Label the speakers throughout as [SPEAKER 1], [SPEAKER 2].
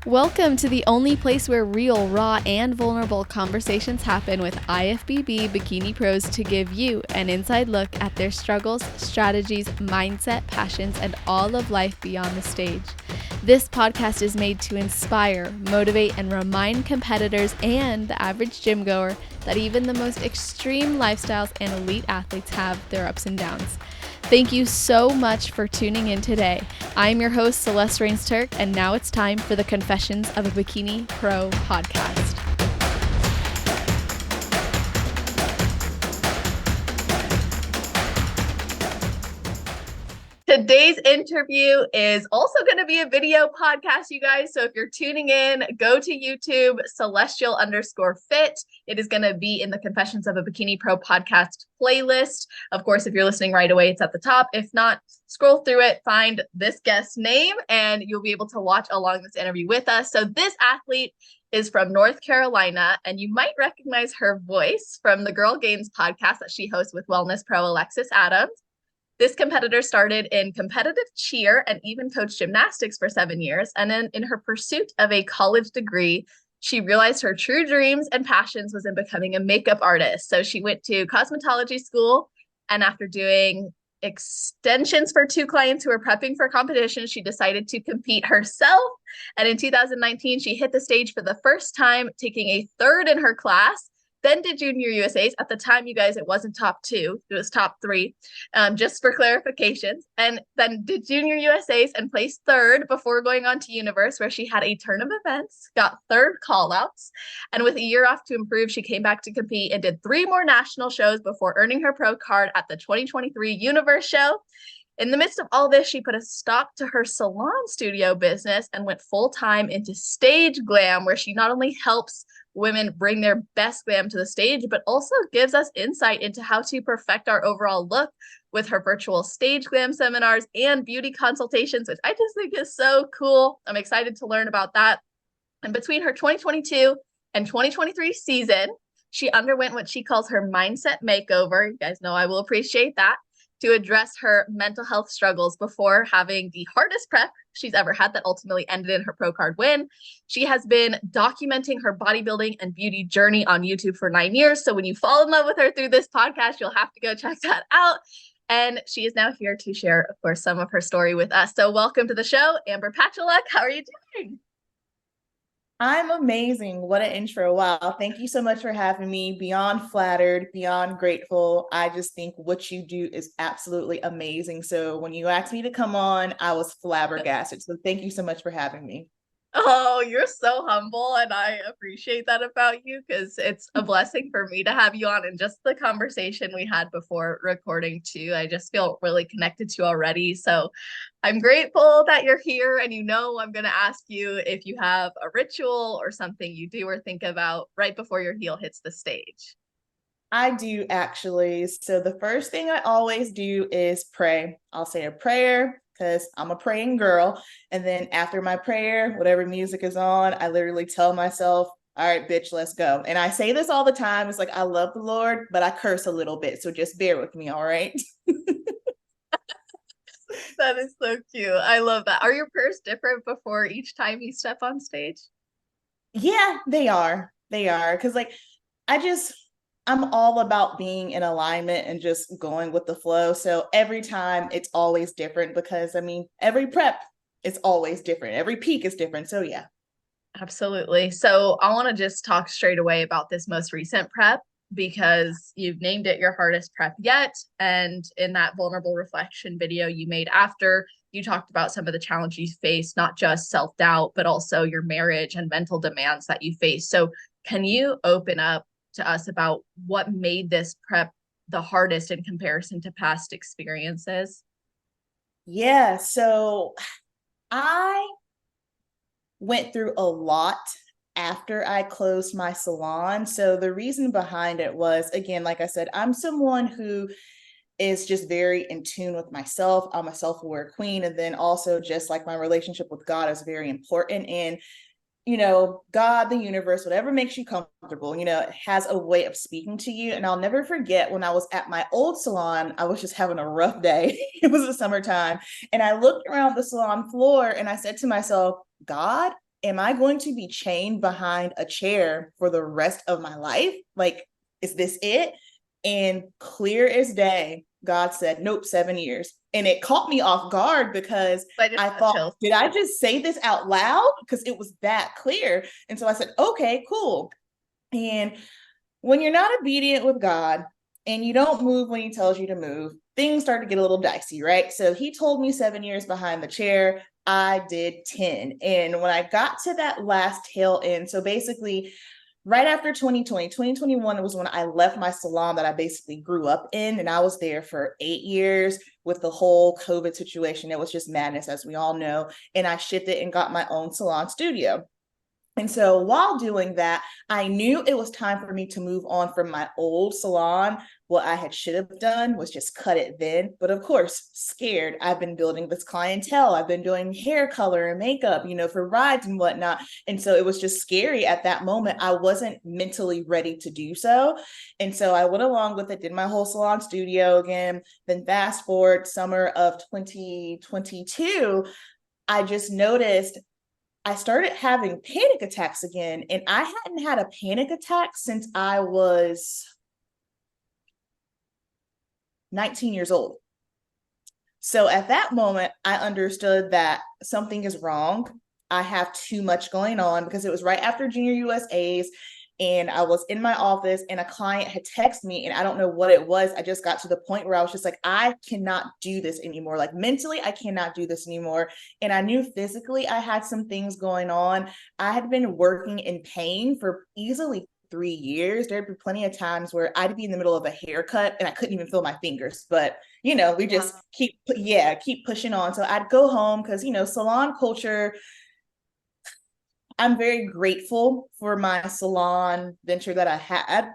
[SPEAKER 1] Welcome to the only place where real, raw, and vulnerable conversations happen with IFBB Bikini Pros to give you an inside look at their struggles, strategies, mindset, passions, and all of life beyond the stage. This podcast is made to inspire, motivate, and remind competitors and the average gym goer that even the most extreme lifestyles and elite athletes have their ups and downs. Thank you so much for tuning in today. I'm your host, Celeste Rains-Turk, and now it's time for the Confessions of a Bikini Pro podcast. Today's interview is also going to be a video podcast, you guys. So if you're tuning in, go to YouTube, celestial_fit. It is going to be in the Confessions of a Bikini Pro podcast playlist. Of course, if you're listening right away, it's at the top. If not, scroll through it, find this guest's name, and you'll be able to watch along this interview with us. So this athlete is from North Carolina, and you might recognize her voice from the Girl Gains podcast that she hosts with wellness pro Alexis Adams. This competitor started in competitive cheer and even coached gymnastics for 7 years. And then in her pursuit of a college degree, she realized her true dreams and passions was in becoming a makeup artist. So she went to cosmetology school, and after doing extensions for 2 clients who were prepping for competition, she decided to compete herself. And in 2019, she hit the stage for the first time, taking a 3rd in her class. Then did Junior USA's. At the time, you guys, it wasn't top 2. It was top 3, just for clarifications. And then did Junior USA's and placed 3rd before going on to Universe, where she had a turn of events, got 3rd callouts. And with a year off to improve, she came back to compete and did 3 more national shows before earning her pro card at the 2023 Universe show. In the midst of all this, she put a stop to her salon studio business and went full-time into stage glam, where she not only helps women bring their best glam to the stage, but also gives us insight into how to perfect our overall look with her virtual stage glam seminars and beauty consultations, which I just think is so cool. I'm excited to learn about that. And between her 2022 and 2023 season, she underwent what she calls her mindset makeover. You guys know I will appreciate that, to address her mental health struggles before having the hardest prep she's ever had that ultimately ended in her pro card win. She has been documenting her bodybuilding and beauty journey on YouTube for 9 years. So when you fall in love with her through this podcast, you'll have to go check that out. And she is now here to share, of course, some of her story with us. So welcome to the show, Amber Pacholok. How are you doing?
[SPEAKER 2] I'm amazing. What an intro. Wow. Thank you so much for having me. Beyond flattered, beyond grateful. I just think what you do is absolutely amazing. So when you asked me to come on, I was flabbergasted. So thank you so much for having me.
[SPEAKER 1] Oh, you're so humble, and I appreciate that about you, because it's a blessing for me to have you on. And just the conversation we had before recording too, I just feel really connected to already. So I'm grateful that you're here, and I'm going to ask you if you have a ritual or something you do or think about right before your heel hits the stage.
[SPEAKER 2] I do actually. So the first thing I always do is pray. I'll say a prayer because I'm a praying girl. And then after my prayer, whatever music is on, I literally tell myself, all right, bitch, let's go. And I say this all the time. It's like, I love the Lord, but I curse a little bit. So just bear with me. All right.
[SPEAKER 1] That is so cute. I love that. Are your prayers different before each time you step on stage?
[SPEAKER 2] Yeah, they are. They are. Cause I'm all about being in alignment and just going with the flow. So every time it's always different because every prep is always different. Every peak is different. So yeah.
[SPEAKER 1] Absolutely. So I want to just talk straight away about this most recent prep, because you've named it your hardest prep yet. And in that vulnerable reflection video you made after, you talked about some of the challenges you face, not just self-doubt, but also your marriage and mental demands that you face. So can you open up to us about what made this prep the hardest in comparison to past experiences?
[SPEAKER 2] Yeah. So I went through a lot after I closed my salon. So the reason behind it was, again, like I said, I'm someone who is just very in tune with myself. I'm a self-aware queen. And then also just like my relationship with God is very important. And God, the universe, whatever makes you comfortable, it has a way of speaking to you. And I'll never forget when I was at my old salon, I was just having a rough day. It was the summertime. And I looked around the salon floor and I said to myself, God, am I going to be chained behind a chair for the rest of my life? Like, is this it? And clear as day, God said, nope, 7 years. And it caught me off guard because I thought,
[SPEAKER 1] chills.
[SPEAKER 2] did I just say this out loud? Because it was that clear. And so I said, okay, cool. And when you're not obedient with God and you don't move when he tells you to move, things start to get a little dicey, right? So he told me 7 years behind the chair. I did 10. And when I got to that last tail end, so basically right after 2021 was when I left my salon that I basically grew up in. And I was there for 8 years with the whole COVID situation. It was just madness, as we all know. And I shifted and got my own salon studio. And so while doing that, I knew it was time for me to move on from my old salon. What I should have done was just cut it then. But of course, scared. I've been building this clientele. I've been doing hair color and makeup, for rides and whatnot. And so it was just scary at that moment. I wasn't mentally ready to do so. And so I went along with it, did my whole salon studio again. Then fast forward summer of 2022, I just noticed I started having panic attacks again. And I hadn't had a panic attack since I was 19 years old. So at that moment, I understood that something is wrong. I have too much going on because it was right after Junior USA's. And I was in my office and a client had texted me and I don't know what it was. I just got to the point where I was just like, I cannot do this anymore. Like mentally, I cannot do this anymore. And I knew physically I had some things going on. I had been working in pain for easily 3 years. There'd be plenty of times where I'd be in the middle of a haircut and I couldn't even feel my fingers. But, we just keep pushing on. So I'd go home because, salon culture, I'm very grateful for my salon venture that I had,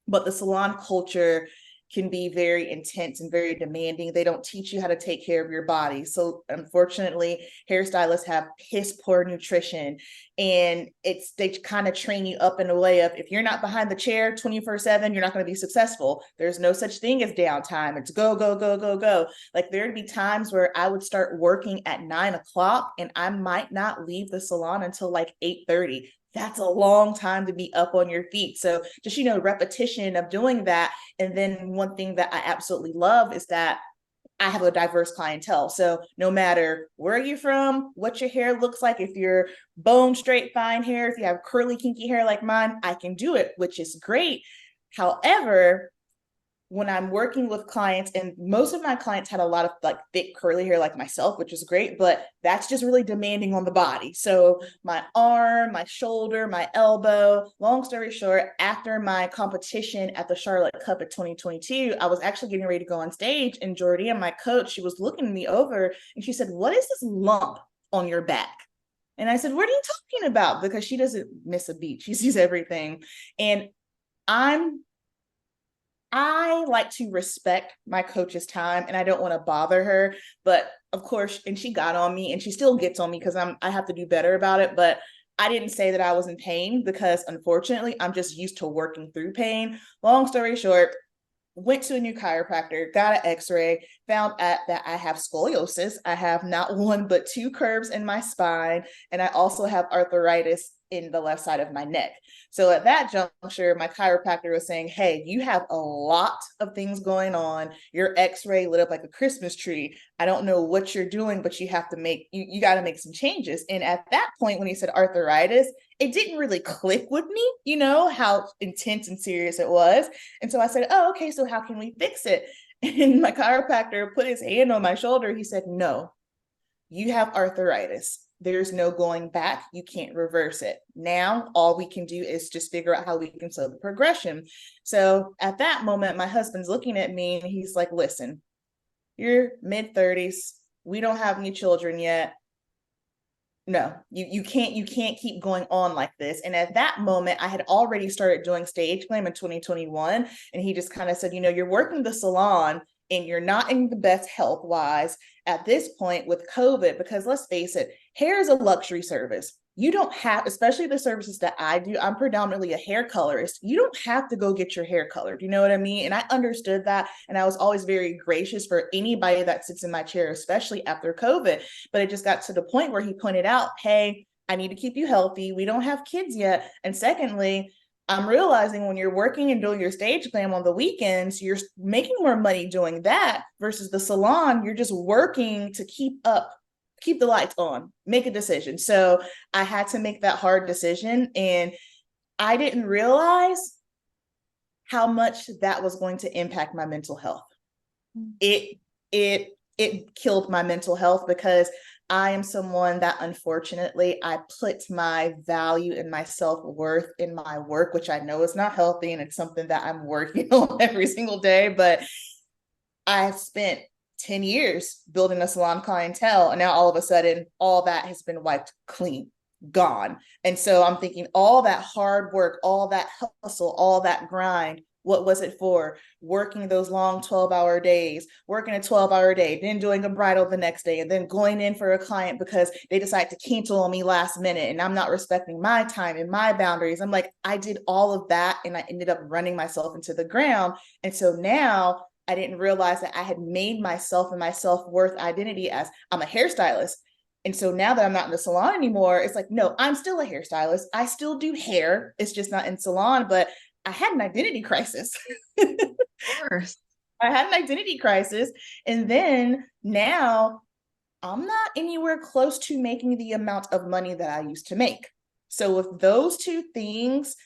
[SPEAKER 2] but the salon culture can be very intense and very demanding. They don't teach you how to take care of your body. So unfortunately, hairstylists have piss poor nutrition, and they kind of train you up in a way of, if you're not behind the chair 24/7, you're not going to be successful. There's no such thing as downtime. It's go, go, go, go, go. Like there'd be times where I would start working at 9 o'clock and I might not leave the salon until like 8:30. That's a long time to be up on your feet. So just, repetition of doing that. And then one thing that I absolutely love is that I have a diverse clientele. So no matter where you're from, what your hair looks like, if you're bone straight, fine hair, if you have curly, kinky hair like mine, I can do it, which is great. However, when I'm working with clients, and most of my clients had a lot of like thick curly hair like myself, which is great, but that's just really demanding on the body. So my arm, my shoulder, my elbow, long story short, after my competition at the Charlotte Cup of 2022, I was actually getting ready to go on stage, and Jordy, my coach, she was looking me over and she said, "What is this lump on your back?" And I said, "What are you talking about?" Because she doesn't miss a beat. She sees everything. And I like to respect my coach's time and I don't want to bother her. But of course, and she got on me and she still gets on me because I have to do better about it. But I didn't say that I was in pain because unfortunately, I'm just used to working through pain. Long story short, went to a new chiropractor, got an x-ray, found out that I have scoliosis. I have not one, but two curves in my spine. And I also have arthritis in the left side of my neck. So at that juncture, my chiropractor was saying, "Hey, you have a lot of things going on. Your x-ray lit up like a Christmas tree. I don't know what you're doing, but you have to you got to make some changes." And at that point, when he said arthritis, it didn't really click with me, how intense and serious it was. And so I said, "Oh, okay, so how can we fix it?" And my chiropractor put his hand on my shoulder. He said, "No, you have arthritis. There's no going back. You can't reverse it. Now, all we can do is just figure out how we can slow the progression." So at that moment, my husband's looking at me and he's like, "Listen, you're mid-30s. We don't have any children yet. No, you can't keep going on like this." And at that moment, I had already started doing stage glam in 2021. And he just kind of said, "You're working the salon and you're not in the best health wise at this point with COVID, because let's face it, hair is a luxury service. You don't have, especially the services that I do, I'm predominantly a hair colorist. You don't have to go get your hair colored. You know what I mean?" And I understood that. And I was always very gracious for anybody that sits in my chair, especially after COVID. But it just got to the point where he pointed out, "Hey, I need to keep you healthy. We don't have kids yet. And secondly, I'm realizing when you're working and doing your stage glam on the weekends, you're making more money doing that versus the salon. You're just working to keep the lights on, make a decision. So I had to make that hard decision. And I didn't realize how much that was going to impact my mental health. It killed my mental health because I am someone that unfortunately I put my value and my self-worth in my work, which I know is not healthy, and it's something that I'm working on every single day. But I've spent 10 years building a salon clientele, and now all of a sudden all that has been wiped clean, gone. And so I'm thinking all that hard work, all that hustle, all that grind, what was it for? Working those long 12-hour days, working a 12-hour day, then doing a bridal the next day, and then going in for a client because they decide to cancel on me last minute and I'm not respecting my time and my boundaries. I'm like, I did all of that and I ended up running myself into the ground. And so now I didn't realize that I had made myself and my self-worth identity as I'm a hairstylist. And so now that I'm not in the salon anymore, it's like, no, I'm still a hairstylist. I still do hair. It's just not in salon, but I had an identity crisis.
[SPEAKER 1] Of course.
[SPEAKER 2] I had an identity crisis. And then now I'm not anywhere close to making the amount of money that I used to make. So with those two things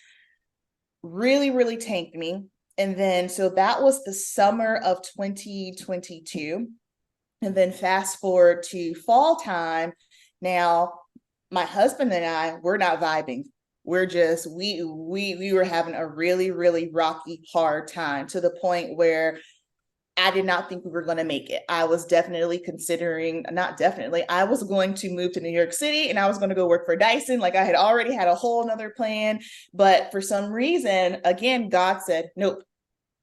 [SPEAKER 2] really, really tanked me. And then, so that was the summer of 2022. And then fast forward to fall time. Now, my husband and I, we're not vibing. We're just, we were having a really, really rocky, hard time to the point where I did not think we were going to make it. I was definitely considering, not definitely, I was going to move to New York City and I was going to go work for Dyson. Like I had already had a whole nother plan. But for some reason, again, God said, nope,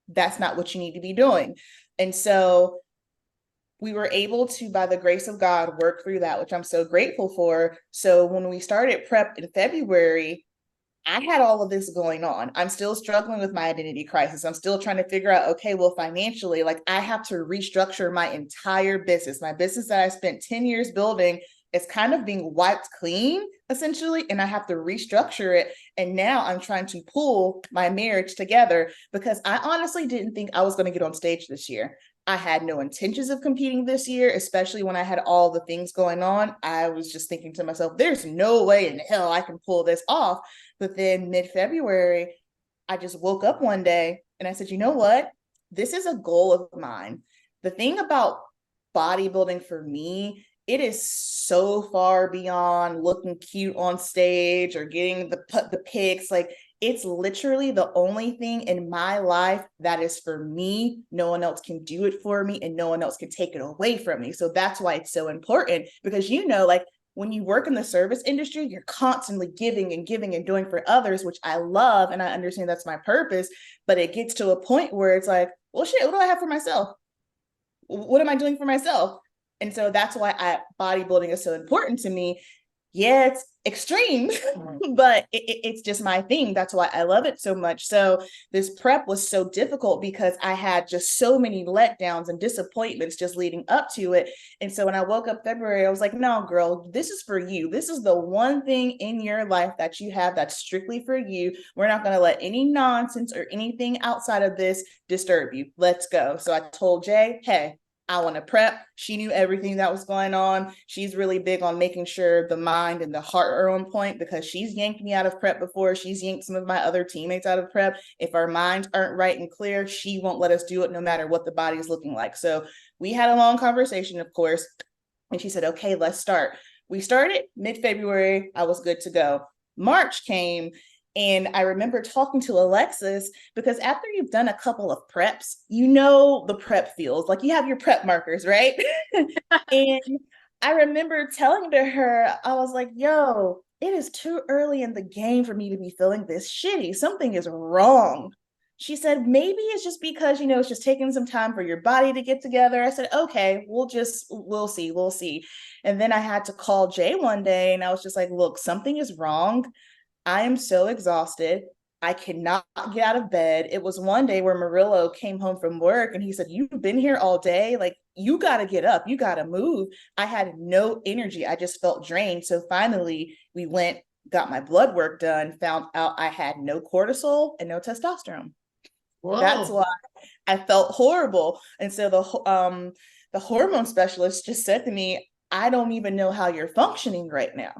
[SPEAKER 2] that's not what you need to be doing. And so we were able to, by the grace of God, work through that, which I'm so grateful for. So when we started prep in February, I had all of this going on. I'm still struggling with my identity crisis. I'm still trying to figure out, okay, well, financially, like I have to restructure my entire business. My business that I spent 10 years building is kind of being wiped clean, essentially, and I have to restructure it. And now I'm trying to pull my marriage together because I honestly didn't think I was going to get on stage this year. I had no intentions of competing this year, especially when I had all the things going on. I was just thinking to myself, there's no way in hell I can pull this off. But then mid-February, I just woke up one day and I said, you know what? This is a goal of mine. The thing about bodybuilding for me, it is so far beyond looking cute on stage or getting the pics. Like it's literally the only thing in my life that is for me. No one else can do it for me and no one else can take it away from me. So that's why it's so important because, you know, like when you work in the service industry, you're constantly giving and giving and doing for others, which I love. And I understand that's my purpose, but it gets to a point where it's like, well, shit, what do I have for myself? What am I doing for myself? And so that's why bodybuilding is so important to me. Yeah, it's extreme, but it's just my thing. That's why I love it so much. So this prep was so difficult because I had just so many letdowns and disappointments just leading up to it. And so when I woke up February, I was like, no, girl, this is for you. This is the one thing in your life that you have that's strictly for you. We're not going to let any nonsense or anything outside of this disturb you. Let's go. So I told Jay, hey, I want to prep. She knew everything that was going on. She's really big on making sure the mind and the heart are on point because she's yanked me out of prep before. She's yanked some of my other teammates out of prep. If our minds aren't right and clear, she won't let us do it no matter what the body is looking like. So we had a long conversation, of course, and she said, okay, let's start. We started mid-February. I was good to go. March came. And I remember talking to Alexis because after you've done a couple of preps, you know the prep feels like you have your prep markers, right? And I remember telling to her, I was like, yo, it is too early in the game for me to be feeling this shitty. Something is wrong. She said, maybe it's just because, you know, it's just taking some time for your body to get together. I said, okay, we'll see. And then I had to call Jay one day and I was just like, look, something is wrong. I am so exhausted. I cannot get out of bed. It was one day where Murillo came home from work and he said, you've been here all day. Like, you got to get up, you got to move. I had no energy. I just felt drained. So finally we went, got my blood work done, found out I had no cortisol and no testosterone.
[SPEAKER 1] Whoa.
[SPEAKER 2] That's why I felt horrible. And so the hormone specialist just said to me, I don't even know how you're functioning right now.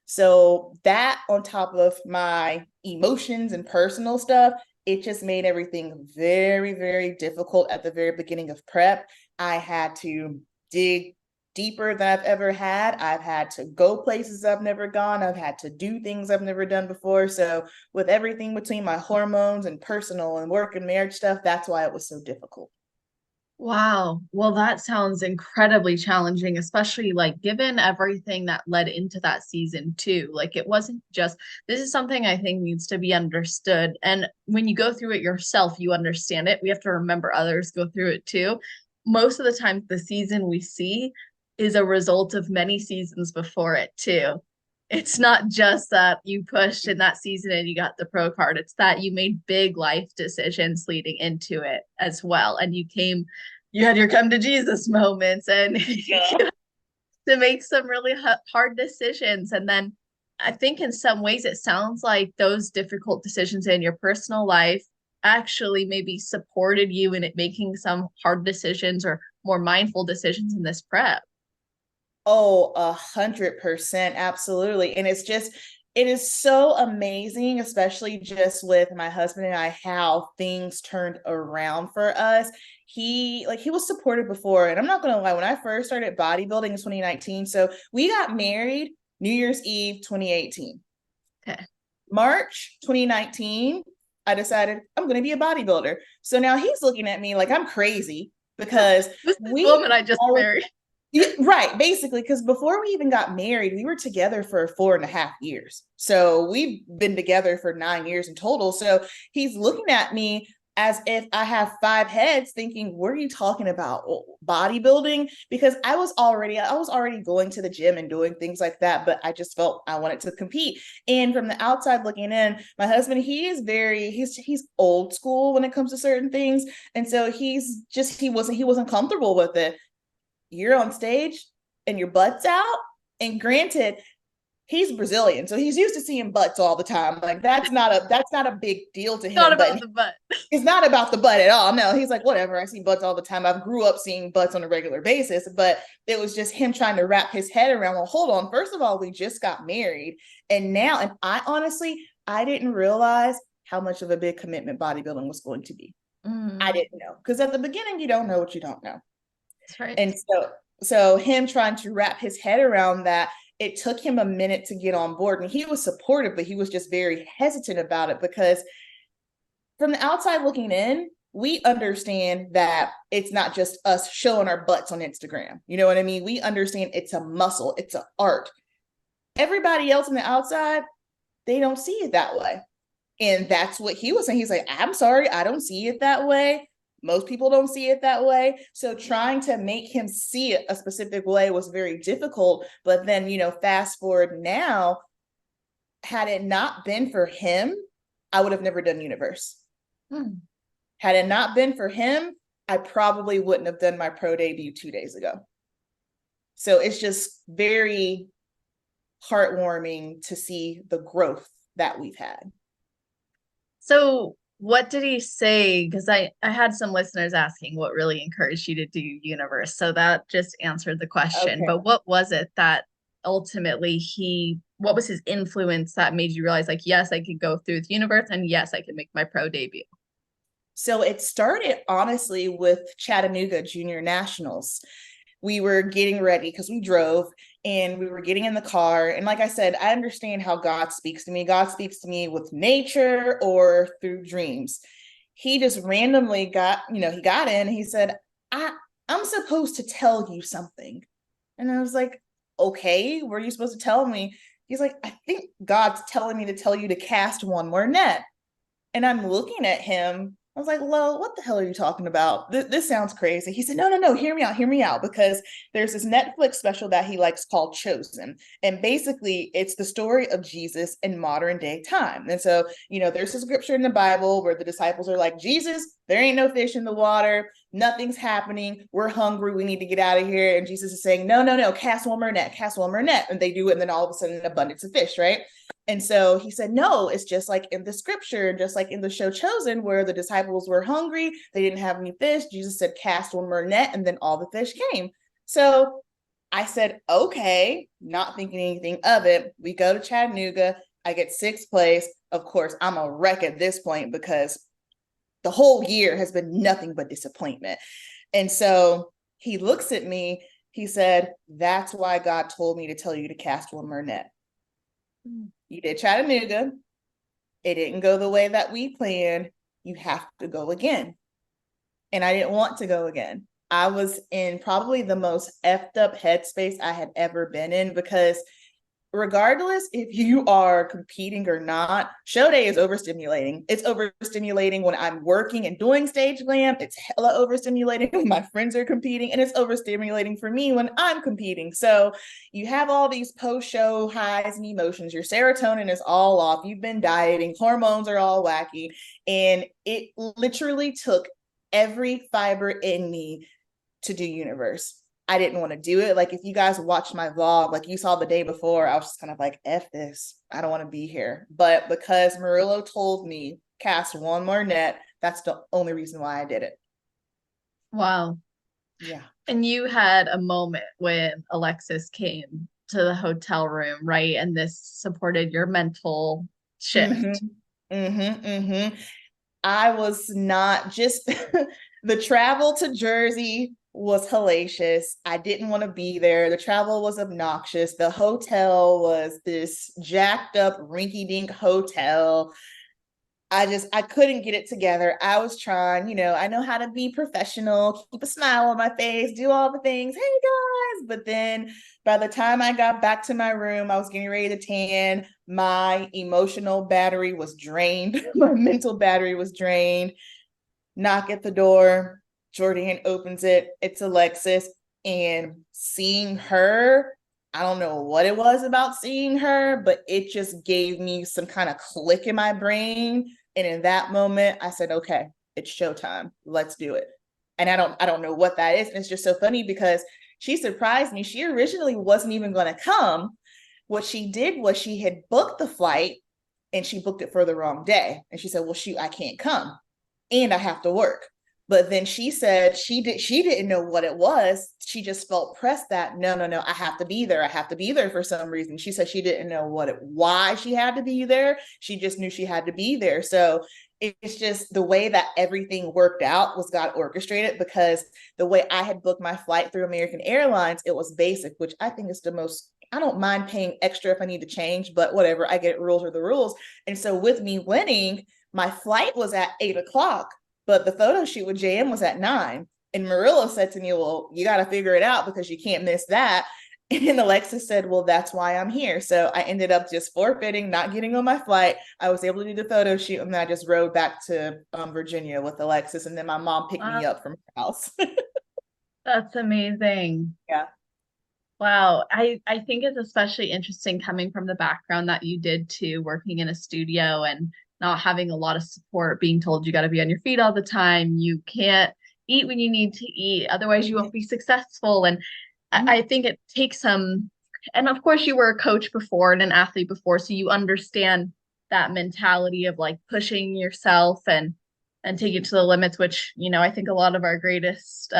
[SPEAKER 2] So that on top of my emotions and personal stuff, it just made everything very, very difficult at the very beginning of prep. I had to dig deeper than I've ever had. I've had to go places I've never gone. I've had to do things I've never done before. So with everything between my hormones and personal and work and marriage stuff, that's why it was so difficult.
[SPEAKER 1] Wow. Well, that sounds incredibly challenging, especially like given everything that led into that season too. Like it wasn't just, this is something I think needs to be understood. And when you go through it yourself, you understand it. We have to remember others go through it too. Most of the time, the season we see is a result of many seasons before it too. It's not just that you pushed in that season and you got the pro card. It's that you made big life decisions leading into it as well. And you had your come to Jesus moments and
[SPEAKER 2] Yeah.
[SPEAKER 1] to make some really hard decisions. And then I think in some ways it sounds like those difficult decisions in your personal life actually maybe supported you in it making some hard decisions or more mindful decisions in this prep.
[SPEAKER 2] Oh, 100%. Absolutely. And it is so amazing, especially just with my husband and I, how things turned around for us. He was supportive before. And I'm not going to lie, when I first started bodybuilding in 2019, so we got married New Year's Eve, 2018.
[SPEAKER 1] Okay.
[SPEAKER 2] March 2019, I decided I'm going to be a bodybuilder. So now he's looking at me like I'm crazy because
[SPEAKER 1] This woman I just married.
[SPEAKER 2] Yeah, right, basically, because before we even got married, we were together for 4.5 years. So we've been together for 9 years in total. So he's looking at me as if I have 5 heads, thinking, what are you talking about? Bodybuilding? Because I was already going to the gym and doing things like that, but I just felt I wanted to compete. And from the outside looking in, my husband, he's old school when it comes to certain things. And so he wasn't comfortable with it. You're on stage and your butt's out. And granted, he's Brazilian, so he's used to seeing butts all the time. Like that's not a big deal to him.
[SPEAKER 1] Not about the butt.
[SPEAKER 2] It's not about the butt at all. No, he's like, whatever. I see butts all the time. I grew up seeing butts on a regular basis, but it was just him trying to wrap his head around. Well, hold on. First of all, we just got married, and I honestly, I didn't realize how much of a big commitment bodybuilding was going to be. I didn't know, because at the beginning, you don't know what you don't know.
[SPEAKER 1] That's right.
[SPEAKER 2] And so him trying to wrap his head around that, it took him a minute to get on board. And he was supportive, but he was just very hesitant about it because from the outside looking in, we understand that it's not just us showing our butts on Instagram. You know what I mean? We understand it's a muscle, it's an art. Everybody else on the outside, they don't see it that way. And that's what he was saying. He's like, I'm sorry, I don't see it that way. Most people don't see it that way. So trying to make him see it a specific way was very difficult. But then, fast forward now, had it not been for him, I would have never done Universe. Had it not been for him, I probably wouldn't have done my pro debut 2 days ago. So it's just very heartwarming to see the growth that we've had.
[SPEAKER 1] So what did he say? Because I had some listeners asking what really encouraged you to do Universe. So that just answered the question. Okay. But what was it that ultimately what was his influence that made you realize like, yes, I could go through with Universe and yes, I can make my pro debut?
[SPEAKER 2] So it started honestly with Chattanooga Junior Nationals. We were getting ready because we drove and we were getting in the car. And like I said, I understand how God speaks to me. God speaks to me with nature or through dreams. He just randomly he got in and he said, I'm supposed to tell you something. And I was like, okay, what are you supposed to tell me? He's like, I think God's telling me to tell you to cast one more net. And I'm looking at him. I was like, Lo, what the hell are you talking about? This sounds crazy. He said, no, hear me out, because there's this Netflix special that he likes called Chosen. And basically, it's the story of Jesus in modern day time. And so, there's a scripture in the Bible where the disciples are like, Jesus, there ain't no fish in the water. nothing's happening. We're hungry. We need to get out of here. And Jesus is saying, no, no, no, cast one more net, cast one more net. And they do it. And then all of a sudden, an abundance of fish, right? And so he said, no, it's just like in the scripture, just like in the show Chosen, where the disciples were hungry. They didn't have any fish. Jesus said, cast one more net. And then all the fish came. So I said, okay, not thinking anything of it. We go to Chattanooga. I get sixth place. Of course, I'm a wreck at this point because the whole year has been nothing but disappointment. And so he looks at me. He said, that's why God told me to tell you to cast one more net. You did Chattanooga. It didn't go the way that we planned. You have to go again. And I didn't want to go again. I was in probably the most effed up headspace I had ever been in, because regardless if you are competing or not, show day is overstimulating. It's overstimulating when I'm working and doing stage glam. It's hella overstimulating when my friends are competing, and it's overstimulating for me when I'm competing. So you have all these post-show highs and emotions. Your serotonin is all off. You've been dieting. Hormones are all wacky. And it literally took every fiber in me to do universe. I didn't want to do it. Like, if you guys watched my vlog, like you saw the day before, I was just kind of like, F this. I don't want to be here. But because Murillo told me cast one more net, that's the only reason why I did it.
[SPEAKER 1] Wow.
[SPEAKER 2] Yeah.
[SPEAKER 1] And you had a moment when Alexis came to the hotel room, right? And this supported your mental shift.
[SPEAKER 2] I was not just the travel to Jersey was hellacious. I didn't want to be there. The travel was obnoxious. The hotel was this jacked up rinky-dink hotel. I couldn't get it together. I was trying, I know how to be professional, keep a smile on my face, do all the things. Hey guys. But then by the time I got back to my room, I was getting ready to tan. My emotional battery was drained. My mental battery was drained. Knock at the door. Jordan opens it. It's Alexis. And seeing her, I don't know what it was about seeing her, but it just gave me some kind of click in my brain. And in that moment, I said, okay, it's showtime. Let's do it. And I don't know what that is. And it's just so funny because she surprised me. She originally wasn't even going to come. What she did was she had booked the flight and she booked it for the wrong day. And she said, well, shoot, I can't come and I have to work. But then she said she didn't know what it was. She just felt pressed that no, I have to be there. I have to be there for some reason. She said she didn't know why she had to be there. She just knew she had to be there. So it's just the way that everything worked out was God orchestrated, because the way I had booked my flight through American Airlines, it was basic, which I think is the most, I don't mind paying extra if I need to change, but whatever, I get it, rules are the rules. And so with me winning, my flight was at 8:00. But the photo shoot with JM was at 9. And Murillo said to me, well, you got to figure it out because you can't miss that. And Alexis said, well, that's why I'm here. So I ended up just forfeiting, not getting on my flight. I was able to do the photo shoot, and then I just rode back to Virginia with Alexis. And then my mom picked me up from her house.
[SPEAKER 1] That's amazing.
[SPEAKER 2] Yeah.
[SPEAKER 1] Wow. I think it's especially interesting coming from the background that you did too, working in a studio and not having a lot of support, being told you got to be on your feet all the time. You can't eat when you need to eat. Otherwise, you won't be successful. And I think it takes some, and of course, you were a coach before and an athlete before, so you understand that mentality of like pushing yourself and take it to the limits, which, I think a lot of our greatest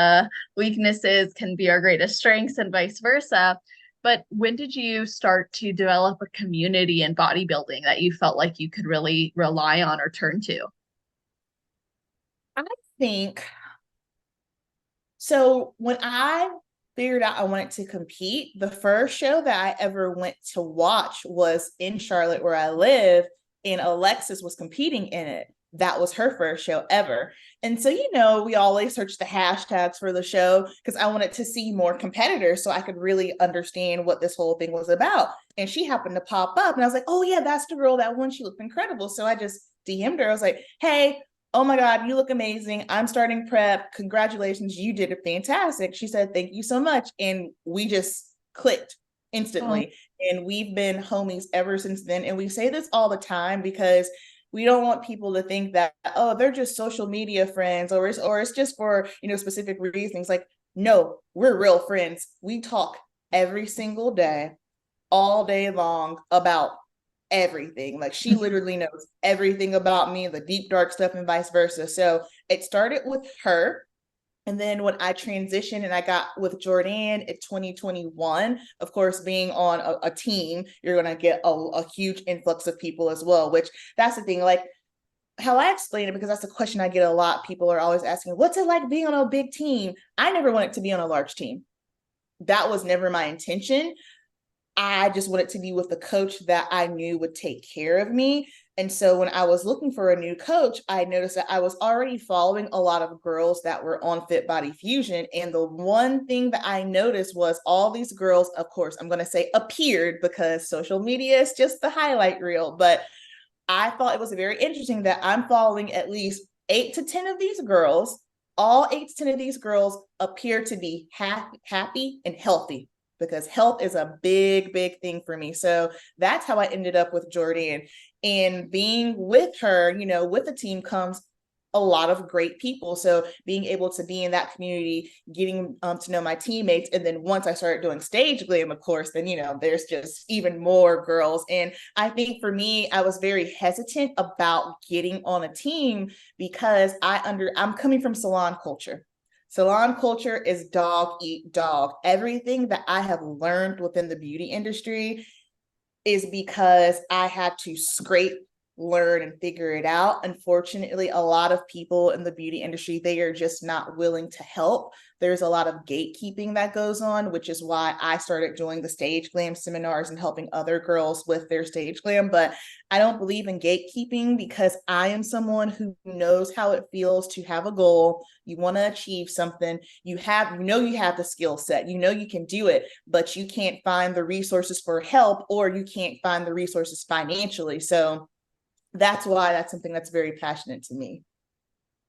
[SPEAKER 1] weaknesses can be our greatest strengths and vice versa. But when did you start to develop a community in bodybuilding that you felt like you could really rely on or turn to?
[SPEAKER 2] I think so. When I figured out I wanted to compete, the first show that I ever went to watch was in Charlotte, where I live, and Alexis was competing in it. That was her first show ever. And so, we always search the hashtags for the show because I wanted to see more competitors so I could really understand what this whole thing was about. And she happened to pop up and I was like, oh yeah, that's the girl that won. She looked incredible. So I just DM'd her. I was like, hey, oh my God, you look amazing. I'm starting prep. Congratulations. You did it fantastic. She said, thank you so much. And we just clicked instantly. And we've been homies ever since then. And we say this all the time because we don't want people to think that, oh, they're just social media friends, or it's just for, specific reasons. Like, no, we're real friends. We talk every single day, all day long, about everything. Like, she literally knows everything about me, the deep dark stuff, and vice versa. So it started with her. And then when I transitioned and I got with Jordan in 2021, of course, being on a team, you're going to get a huge influx of people as well, which that's the thing. Like, how I explain it, because that's a question I get a lot. People are always asking, what's it like being on a big team? I never wanted to be on a large team. That was never my intention. I just wanted to be with a coach that I knew would take care of me. And so when I was looking for a new coach, I noticed that I was already following a lot of girls that were on Fit Body Fusion. And the one thing that I noticed was all these girls, of course, I'm going to say appeared, because social media is just the highlight reel. But I thought it was very interesting that I'm following at least 8 to 10 of these girls. All 8 to 10 of these girls appear to be happy and healthy, because health is a big, big thing for me. So that's how I ended up with Jordan. And being with her, with the team comes a lot of great people. So being able to be in that community, getting to know my teammates. And then once I started doing stage glam, of course, then, there's just even more girls. And I think for me, I was very hesitant about getting on a team, because I'm coming from salon culture. Salon culture is dog eat dog. Everything that I have learned within the beauty industry is because I had to scrape, learn, and figure it out. Unfortunately, a lot of people in the beauty industry, they are just not willing to help. There's a lot of gatekeeping that goes on, which is why I started doing the stage glam seminars and helping other girls with their stage glam. But I don't believe in gatekeeping, because I am someone who knows how it feels to have a goal. You want to achieve something. You have the skill set, you can do it, but you can't find the resources for help, or you can't find the resources financially. So that's why that's something that's very passionate to me.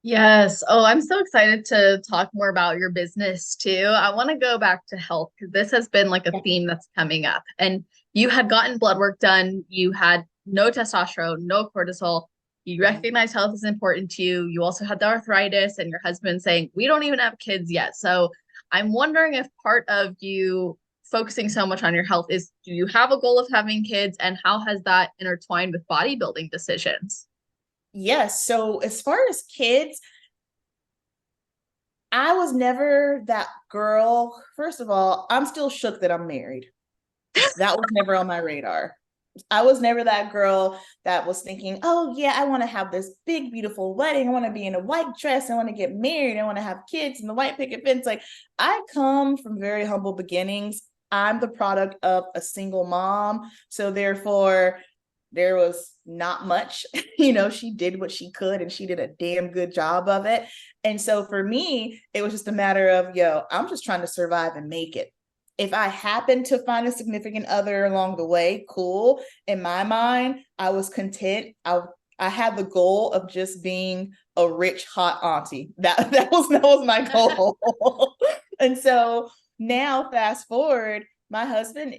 [SPEAKER 1] Yes. Oh, I'm so excited to talk more about your business too. I want to go back to health, because this has been like a theme that's coming up. And you had gotten blood work done. You had no testosterone, no cortisol. You recognize health is important to you. You also had the arthritis, and your husband saying, we don't even have kids yet. So I'm wondering if part of you focusing so much on your health is, do you have a goal of having kids, and how has that intertwined with bodybuilding decisions?
[SPEAKER 2] Yes. So as far as kids, I was never that girl. First of all, I'm still shook that I'm married. That was never on my radar. I was never that girl that was thinking, oh, yeah, I want to have this big, beautiful wedding. I want to be in a white dress. I want to get married. I want to have kids in the white picket fence. Like, I come from very humble beginnings. I'm the product of a single mom. So therefore, there was not much. She did what she could, and she did a damn good job of it. And so for me, it was just a matter of, I'm just trying to survive and make it. If I happen to find a significant other along the way, cool. In my mind, I was content. I had the goal of just being a rich, hot auntie. That was my goal. And so now, fast forward, my husband,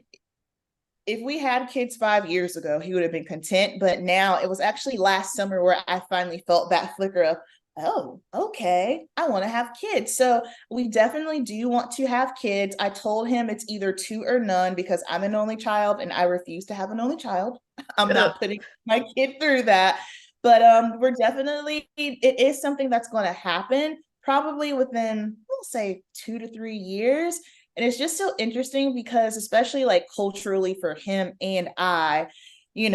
[SPEAKER 2] if we had kids 5 years ago, he would have been content. But now, it was actually last summer where I finally felt that flicker of, oh, okay, I want to have kids. So we definitely do want to have kids. I told him it's either two or none, because I'm an only child and I refuse to have an only child. I'm not putting my kid through that. But we're definitely, it is something that's going to happen probably within, we'll say, 2 to 3 years. And it's just so interesting, because especially like culturally for him and I, you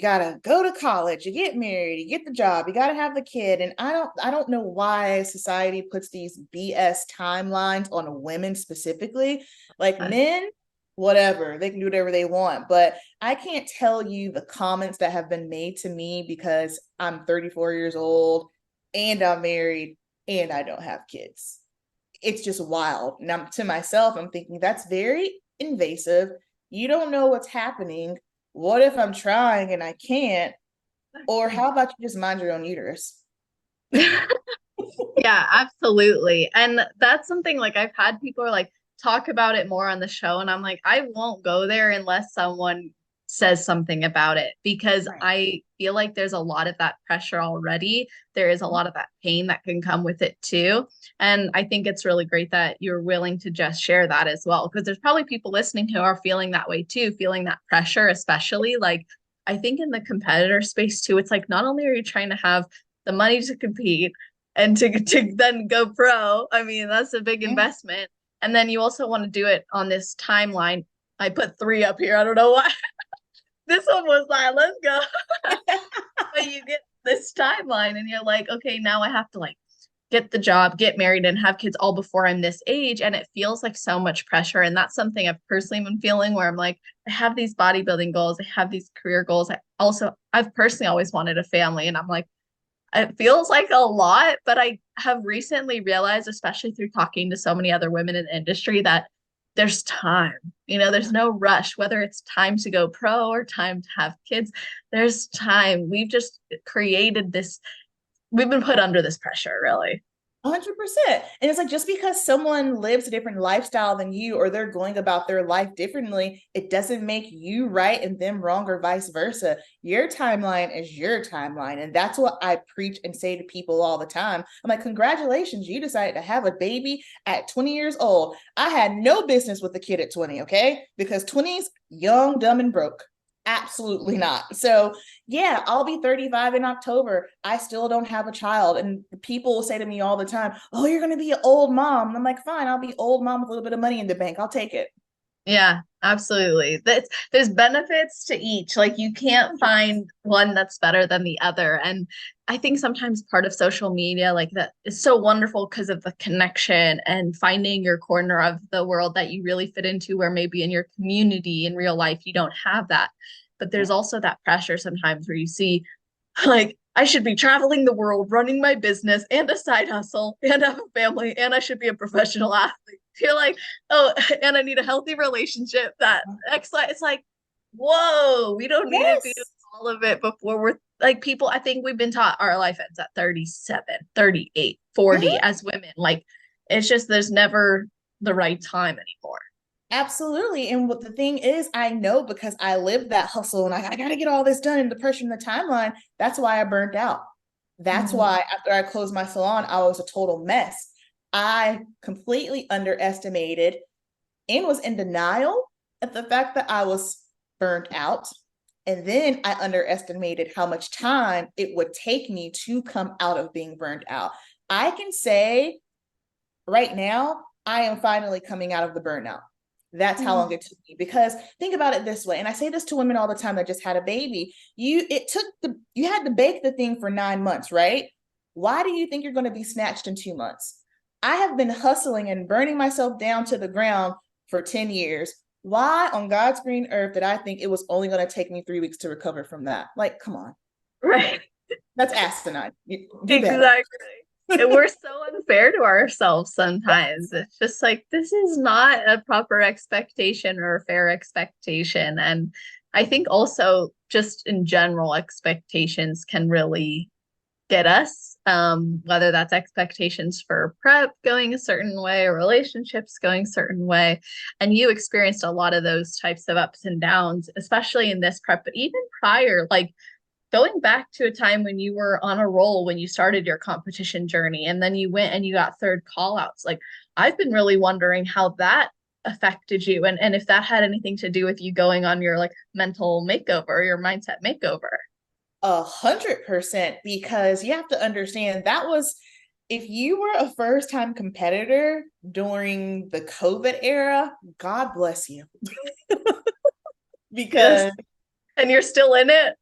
[SPEAKER 2] gotta go to college, you get married, you get the job, you gotta have the kid. And I don't know why society puts these BS timelines on women specifically. Like, men, whatever, they can do whatever they want. But I can't tell you the comments that have been made to me, because I'm 34 years old and I'm married and I don't have kids. It's just wild. And to myself, I'm thinking, that's very invasive. You don't know what's happening. What if I'm trying and I can't? Or how about you just mind your own uterus?
[SPEAKER 1] Yeah, absolutely. And that's something like I've had people are like talk about it more on the show, and I'm like, I won't go there unless someone says something about it, because
[SPEAKER 2] Right.
[SPEAKER 1] I feel like there's a lot of that pressure already. There is a lot of that pain that can come with it too. And I think it's really great that you're willing to just share that as well, because there's probably people listening who are feeling that way too, feeling that pressure, especially like I think in the competitor space too, it's like not only are you trying to have the money to compete and to then go pro, I mean, that's a big
[SPEAKER 2] Yeah.
[SPEAKER 1] investment. And then you also want to do it on this timeline. I put 3 up here. I don't know why. This one was like, let's go. But you get this timeline and you're like, okay, now I have to like get the job, get married, and have kids all before I'm this age. And it feels like so much pressure. And that's something I've personally been feeling where I'm like, I have these bodybuilding goals, I have these career goals. I've personally always wanted a family. And I'm like, it feels like a lot, but I have recently realized, especially through talking to so many other women in the industry, that there's time. There's no rush, whether it's time to go pro or time to have kids, there's time. We've just created this, we've been put under this pressure, really.
[SPEAKER 2] 100%. And it's like, just because someone lives a different lifestyle than you, or they're going about their life differently, it doesn't make you right and them wrong, or vice versa. Your timeline is your timeline. And that's what I preach and say to people all the time. I'm like, congratulations, you decided to have a baby at 20 years old. I had no business with a kid at 20, okay? Because 20's young, dumb, and broke. Absolutely not. So yeah, I'll be 35 in October. I still don't have a child. And people will say to me all the time, oh, you're going to be an old mom. And I'm like, fine, I'll be old mom with a little bit of money in the bank. I'll take it.
[SPEAKER 1] Yeah, absolutely. There's benefits to each. Like you can't find one that's better than the other. And I think sometimes part of social media like that is so wonderful because of the connection and finding your corner of the world that you really fit into, where maybe in your community in real life you don't have that. But there's also that pressure sometimes where you see like I should be traveling the world, running my business and a side hustle and have a family, and I should be a professional athlete. You're like, oh, and I need a healthy relationship that excellent. It's like, whoa, we don't need to do
[SPEAKER 2] Yes.
[SPEAKER 1] all of it before we're like people. I think we've been taught our life ends at 37, 38, 40
[SPEAKER 2] Mhm.
[SPEAKER 1] as women. Like it's just there's never the right time anymore.
[SPEAKER 2] Absolutely. And what the thing is, I know because I lived that hustle and I got to get all this done and the pressure in the timeline. That's why I burnt out. That's
[SPEAKER 1] Mhm.
[SPEAKER 2] why after I closed my salon, I was a total mess. I completely underestimated and was in denial at the fact that I was burnt out. And then I underestimated how much time it would take me to come out of being burnt out. I can say right now, I am finally coming out of the burnout. That's how long
[SPEAKER 1] Mhm.
[SPEAKER 2] it took me. Because think about it this way, and I say this to women all the time that just had a baby. You had to bake the thing for 9 months, right? Why do you think you're going to be snatched in 2 months? I have been hustling and burning myself down to the ground for 10 years. Why on God's green earth did I think it was only going to take me 3 weeks to recover from that? Like, come on.
[SPEAKER 1] Right.
[SPEAKER 2] That's asinine. Do better.
[SPEAKER 1] Exactly. And we're so unfair to ourselves sometimes. It's just like, this is not a proper expectation or a fair expectation. And I think also, just in general, expectations can really get us, whether that's expectations for prep going a certain way or relationships going a certain way. And you experienced a lot of those types of ups and downs, especially in this prep, but even prior, like going back to a time when you were on a roll when you started your competition journey and then you went and you got third call outs. Like I've been really wondering how that affected you, and if that had anything to do with you going on your like mental makeover, your mindset makeover.
[SPEAKER 2] 100%, because you have to understand that was, if you were a first time competitor during the COVID era, God bless you.
[SPEAKER 1] Yes.
[SPEAKER 2] Because
[SPEAKER 1] And you're still in it.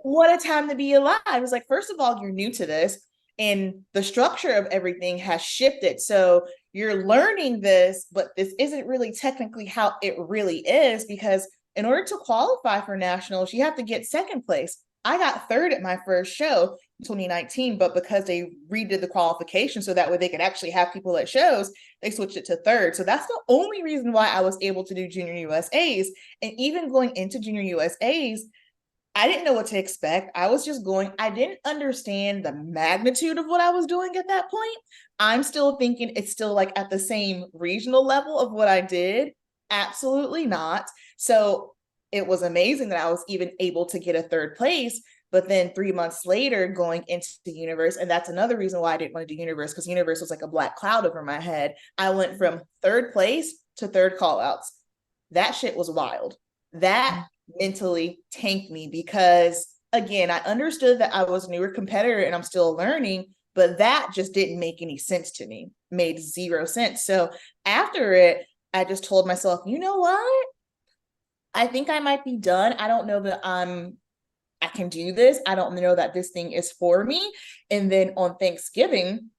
[SPEAKER 2] what a time to be alive. It's like, first of all, you're new to this and the structure of everything has shifted. So you're learning this, but this isn't really technically how it really is, because in order to qualify for nationals, you have to get second place. I got third at my first show in 2019, but because they redid the qualification so that way they could actually have people at shows, they switched it to third. So that's the only reason why I was able to do junior USAs. And even going into junior USAs, I didn't know what to expect. I was just going, I didn't understand the magnitude of what I was doing at that point. I'm still thinking it's still like at the same regional level of what I did. Absolutely not. So it was amazing that I was even able to get a third place. But then 3 months later, going into the universe, and that's another reason why I didn't want to do universe, because universe was like a black cloud over my head. I went from third place to third call outs. That shit was wild. That mentally tanked me because, again, I understood that I was a newer competitor and I'm still learning, but that just didn't make any sense to me. Made zero sense. So after it, I just told myself, you know what? I think I might be done. I don't know that I can do this. I don't know that this thing is for me. And then on Thanksgiving,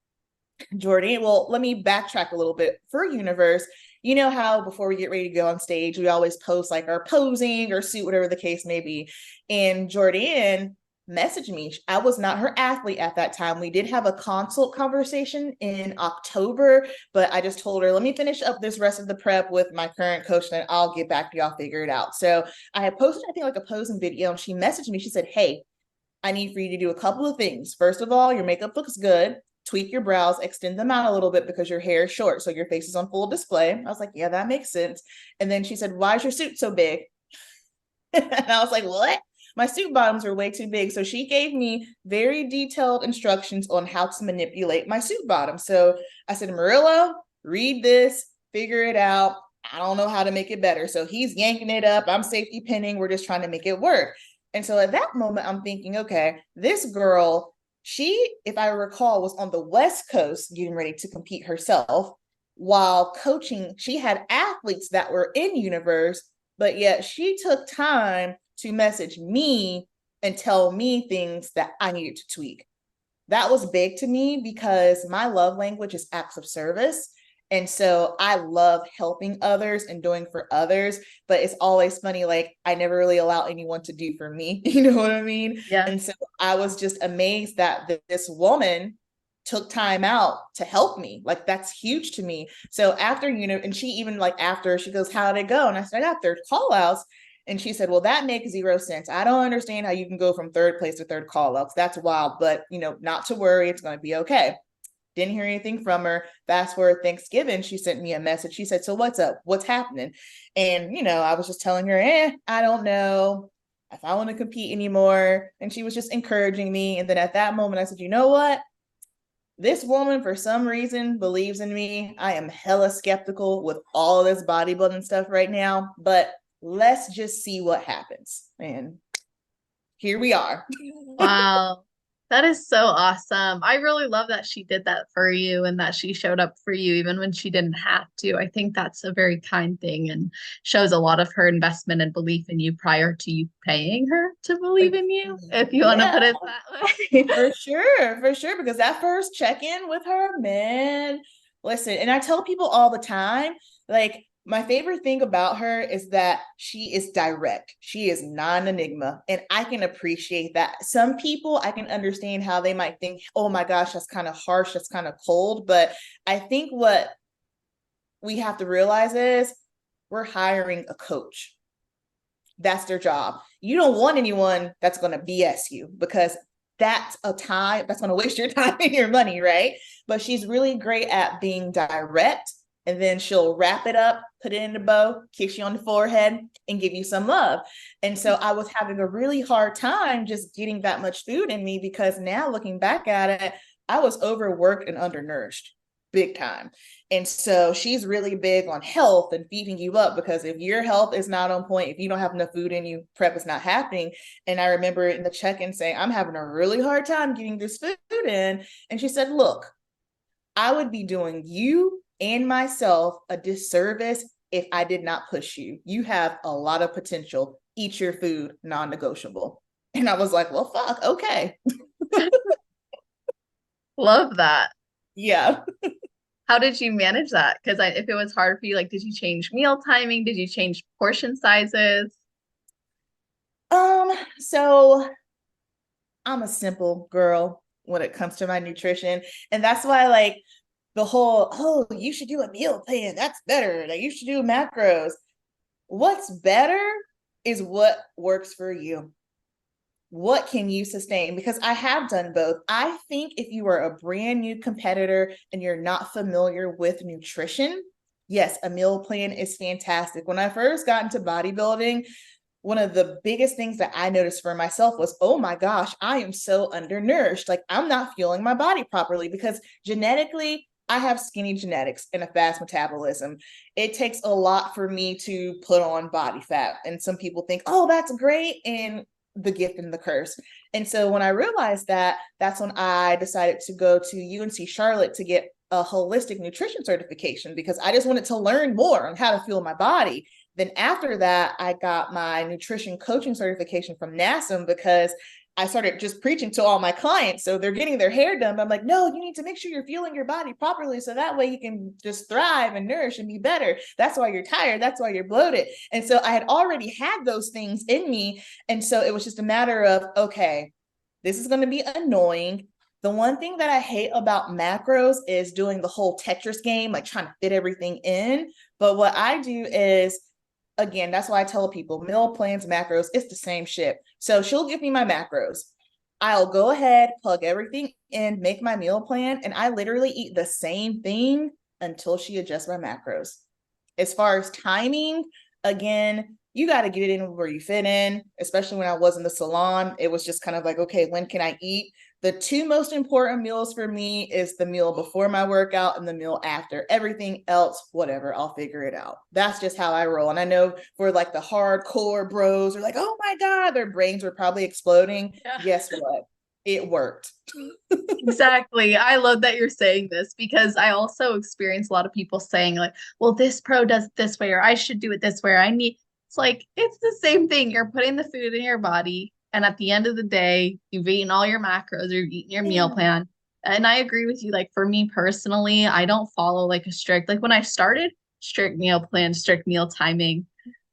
[SPEAKER 2] Jordan, well, let me backtrack a little bit. For Universe, you know how before we get ready to go on stage, we always post like our posing or suit, whatever the case may be. And Jordan messaged me. I was not her athlete at that time. We did have a consult conversation in October, but I just told her, let me finish up this rest of the prep with my current coach, and then I'll get back to y'all, figure it out. So I had posted, I think, like a posing video, and she messaged me. She said, hey, I need for you to do a couple of things. First of all, your makeup looks good. Tweak your brows, extend them out a little bit because your hair is short, so your face is on full display. I was like, yeah, that makes sense. And then she said, why is your suit so big? And I was like, what? My suit bottoms are way too big. So she gave me very detailed instructions on how to manipulate my suit bottom. So I said, Murillo, read this, figure it out. I don't know how to make it better. So he's yanking it up. I'm safety pinning. We're just trying to make it work. And so at that moment, I'm thinking, okay, this girl, she, if I recall, was on the West Coast getting ready to compete herself while coaching. She had athletes that were in Universe, but yet she took time to message me and tell me things that I needed to tweak. That was big to me because my love language is acts of service. And so I love helping others and doing for others, but it's always funny. Like, I never really allow anyone to do for me. You know what I mean?
[SPEAKER 1] Yeah.
[SPEAKER 2] And so I was just amazed that this woman took time out to help me. Like, that's huge to me. So after, and she even like after she goes, how did it go? And I said, I got third call outs. And she said, well, that makes zero sense. I don't understand how you can go from third place to third call outs. That's wild, but not to worry. It's going to be okay. Didn't hear anything from her. Fast forward Thanksgiving, she sent me a message. She said, so what's up? What's happening? And, I was just telling her, I don't know if I want to compete anymore. And she was just encouraging me. And then at that moment, I said, you know what? This woman, for some reason, believes in me. I am hella skeptical with all this bodybuilding stuff right now, but let's just see what happens. And here we are.
[SPEAKER 1] Wow. That is so awesome. I really love that she did that for you and that she showed up for you even when she didn't have to. I think that's a very kind thing and shows a lot of her investment and belief in you prior to you paying her to believe in you, if you want to put it that way.
[SPEAKER 2] For sure. Because that first check-in with her, man, listen, and I tell people all the time, like, my favorite thing about her is that she is direct. She is non-enigma. And I can appreciate that. Some people, I can understand how they might think, oh my gosh, that's kind of harsh. That's kind of cold. But I think what we have to realize is we're hiring a coach. That's their job. You don't want anyone that's going to BS you, because that's a time that's going to waste your time and your money, right? But she's really great at being direct. And then she'll wrap it up, put it in a bow, kiss you on the forehead, and give you some love. And so I was having a really hard time just getting that much food in me, because now looking back at it, I was overworked and undernourished big time. And so she's really big on health and feeding you up, because if your health is not on point, if you don't have enough food in you, prep is not happening. And I remember in the check-in saying, I'm having a really hard time getting this food in. And she said, look, I would be doing you and myself a disservice if I did not push you. You have a lot of potential. Eat your food, non-negotiable. And I was like, well, fuck, okay.
[SPEAKER 1] Love that.
[SPEAKER 2] Yeah.
[SPEAKER 1] How did you manage that? Because if it was hard for you, like, did you change meal timing? Did you change portion sizes?
[SPEAKER 2] So I'm a simple girl when it comes to my nutrition. And that's why, like, the whole, oh, you should do a meal plan. That's better. Like, you should do macros. What's better is what works for you. What can you sustain? Because I have done both. I think if you are a brand new competitor and you're not familiar with nutrition, yes, a meal plan is fantastic. When I first got into bodybuilding, one of the biggest things that I noticed for myself was, oh my gosh, I am so undernourished. Like I'm not fueling my body properly because genetically, I have skinny genetics and a fast metabolism. It takes a lot for me to put on body fat. And some people think, oh, that's great. And the gift and the curse. And so when I realized that, that's when I decided to go to UNC Charlotte to get a holistic nutrition certification because I just wanted to learn more on how to fuel my body. Then after that, I got my nutrition coaching certification from NASM because I started just preaching to all my clients. So they're getting their hair done. But I'm like, no, you need to make sure you're fueling your body properly. So that way you can just thrive and nourish and be better. That's why you're tired. That's why you're bloated. And so I had already had those things in me. And so it was just a matter of, okay, this is going to be annoying. The one thing that I hate about macros is doing the whole Tetris game, like trying to fit everything in. But what I do is, again, that's why I tell people meal plans, macros, it's the same shit. So she'll give me my macros. I'll go ahead, plug everything in, make my meal plan, and I literally eat the same thing until she adjusts my macros. As far as timing, again, you got to get it in where you fit in, especially when I was in the salon. It was just kind of like, okay, when can I eat? The two most important meals for me is the meal before my workout and the meal after. Everything else, whatever, I'll figure it out. That's just how I roll. And I know for like the hardcore bros are like, oh my God, their brains were probably exploding. Yeah. Guess what? It worked.
[SPEAKER 1] Exactly. I love that you're saying this because I also experience a lot of people saying like, well, this pro does it this way, or I should do it this way. Or I need, it's like, it's the same thing. You're putting the food in your body. And at the end of the day, you've eaten all your macros, you've eaten your meal plan. And I agree with you. Like for me personally, I don't follow like a strict, like when I started, strict meal plan, strict meal timing.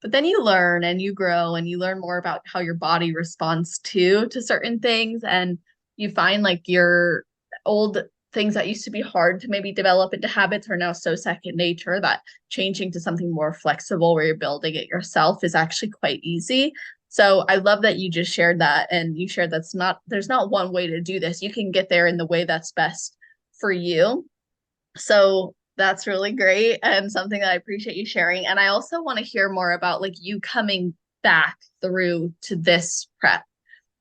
[SPEAKER 1] But then you learn and you grow and you learn more about how your body responds to certain things. And you find like your old things that used to be hard to maybe develop into habits are now so second nature that changing to something more flexible where you're building it yourself is actually quite easy. So I love that you just shared that and you shared there's not one way to do this. You can get there in the way that's best for you. So that's really great and something that I appreciate you sharing. And I also want to hear more about like you coming back through to this prep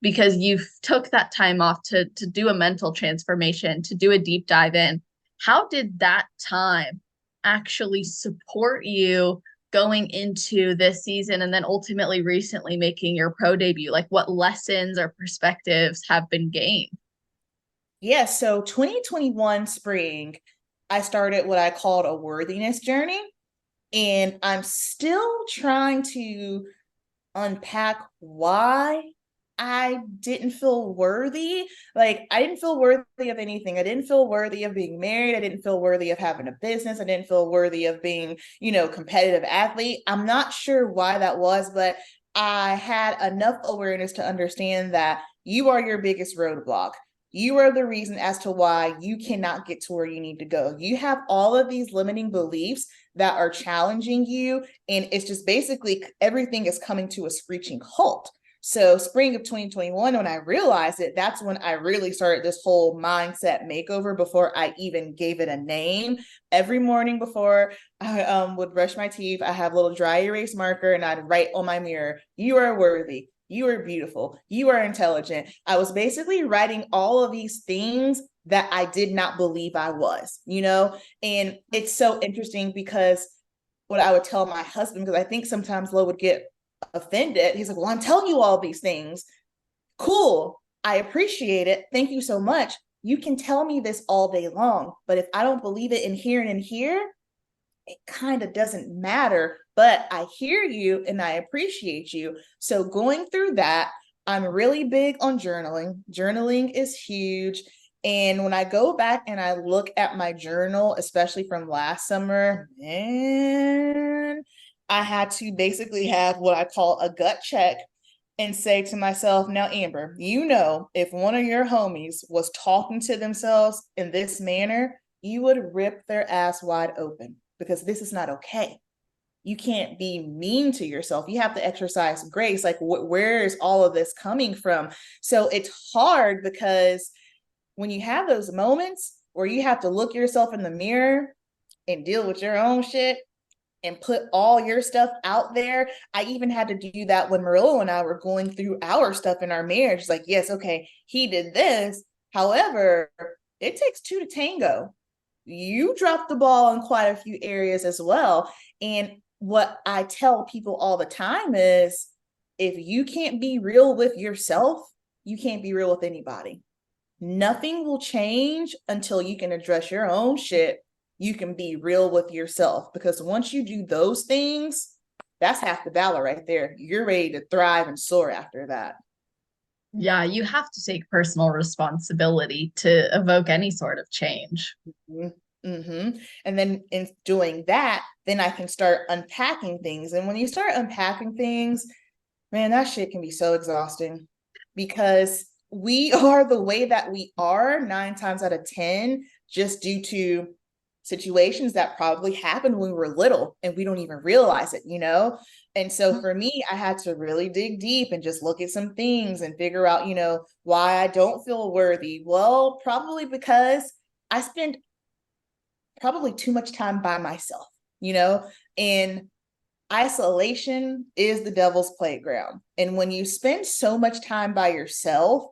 [SPEAKER 1] because you took that time off to do a mental transformation, to do a deep dive in. How did that time actually support you going into this season and then ultimately recently making your pro debut? Like what lessons or perspectives have been gained?
[SPEAKER 2] Yeah, so 2021 spring, I started what I called a worthiness journey. And I'm still trying to unpack why I didn't feel worthy. Like, I didn't feel worthy of anything. I didn't feel worthy of being married. I didn't feel worthy of having a business. I didn't feel worthy of being, competitive athlete. I'm not sure why that was, but I had enough awareness to understand that you are your biggest roadblock. You are the reason as to why you cannot get to where you need to go. You have all of these limiting beliefs that are challenging you. And it's just basically everything is coming to a screeching halt. So spring of 2021, when I realized it, that's when I really started this whole mindset makeover before I even gave it a name. Every morning before I would brush my teeth, I have a little dry erase marker and I'd write on my mirror, you are worthy. You are beautiful. You are intelligent. I was basically writing all of these things that I did not believe I was, and it's so interesting because what I would tell my husband, because I think sometimes Lo would get offended. He's like, well, I'm telling you all these things. Cool. I appreciate it. Thank you so much. You can tell me this all day long, but if I don't believe it in here and in here, it kind of doesn't matter, but I hear you and I appreciate you. So going through that, I'm really big on journaling. Journaling is huge. And when I go back and I look at my journal, especially from last summer, man, I had to basically have what I call a gut check and say to myself, now, Amber, if one of your homies was talking to themselves in this manner, you would rip their ass wide open because this is not okay. You can't be mean to yourself. You have to exercise grace. Like, where is all of this coming from? So it's hard because when you have those moments where you have to look yourself in the mirror and deal with your own shit, and put all your stuff out there. I even had to do that when Marillo and I were going through our stuff in our marriage. It's like, yes, okay, he did this. However, it takes two to tango. You dropped the ball in quite a few areas as well. And what I tell people all the time is, if you can't be real with yourself, you can't be real with anybody. Nothing will change until you can address your own shit. You can be real with yourself, because once you do those things, that's half the battle right there. You're ready to thrive and soar after that.
[SPEAKER 1] Yeah, you have to take personal responsibility to evoke any sort of change.
[SPEAKER 2] Mm-hmm. And then in doing that, then I can start unpacking things. And when you start unpacking things, man, that shit can be so exhausting, because we are the way that we are 9 times out of 10 just due to situations that probably happened when we were little and we don't even realize it, you know? And so for me, I had to really dig deep and just look at some things and figure out, you know, why I don't feel worthy. Well, probably because I spend probably too much time by myself, you know? And isolation is the devil's playground. And when you spend so much time by yourself,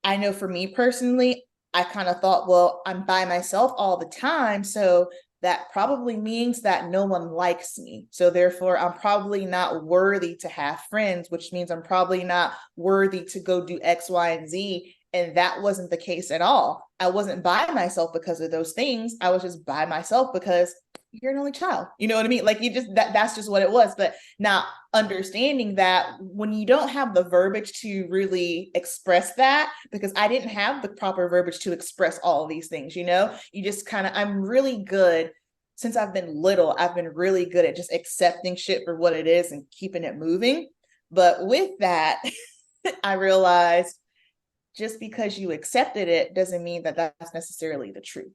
[SPEAKER 2] I know for me personally, I kind of thought, well, I'm by myself all the time. So that probably means that no one likes me. So therefore, I'm probably not worthy to have friends, which means I'm probably not worthy to go do X, Y, and Z. And that wasn't the case at all. I wasn't by myself because of those things. I was just by myself because you're an only child. You know what I mean? Like, you just, that's just what it was. But now understanding that when you don't have the verbiage to really express that, because I didn't have the proper verbiage to express all of these things, you know, you just kind of, I'm really good since I've been little, I've been really good at just accepting shit for what it is and keeping it moving. But with that, I realized just because you accepted it doesn't mean that that's necessarily the truth.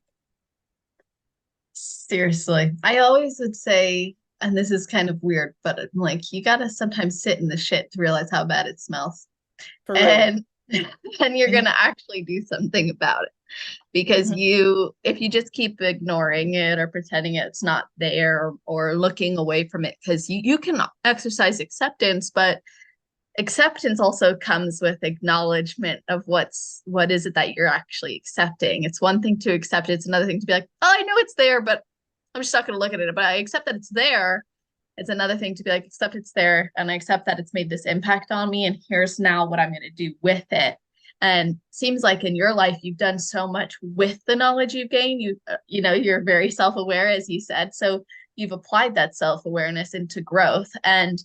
[SPEAKER 1] Seriously. I always would say, and this is kind of weird, but I'm like, you gotta sometimes sit in the shit to realize how bad it smells.
[SPEAKER 2] For real.
[SPEAKER 1] And and you're gonna actually do something about it. Because
[SPEAKER 2] Mm-hmm.
[SPEAKER 1] you, if you just keep ignoring it or pretending it's not there, or looking away from it, because you can exercise acceptance, but acceptance also comes with acknowledgement of what is it that you're actually accepting. It's one thing to accept it, it's another thing to be like, oh, I know it's there, but I'm just not going to look at it, but I accept that it's there. It's another thing to be like, accept it's there, and I accept that it's made this impact on me, and here's now what I'm going to do with it. And seems like in your life you've done so much with the knowledge you've gained. You know, you're very self-aware, as you said, so you've applied that self-awareness into growth. And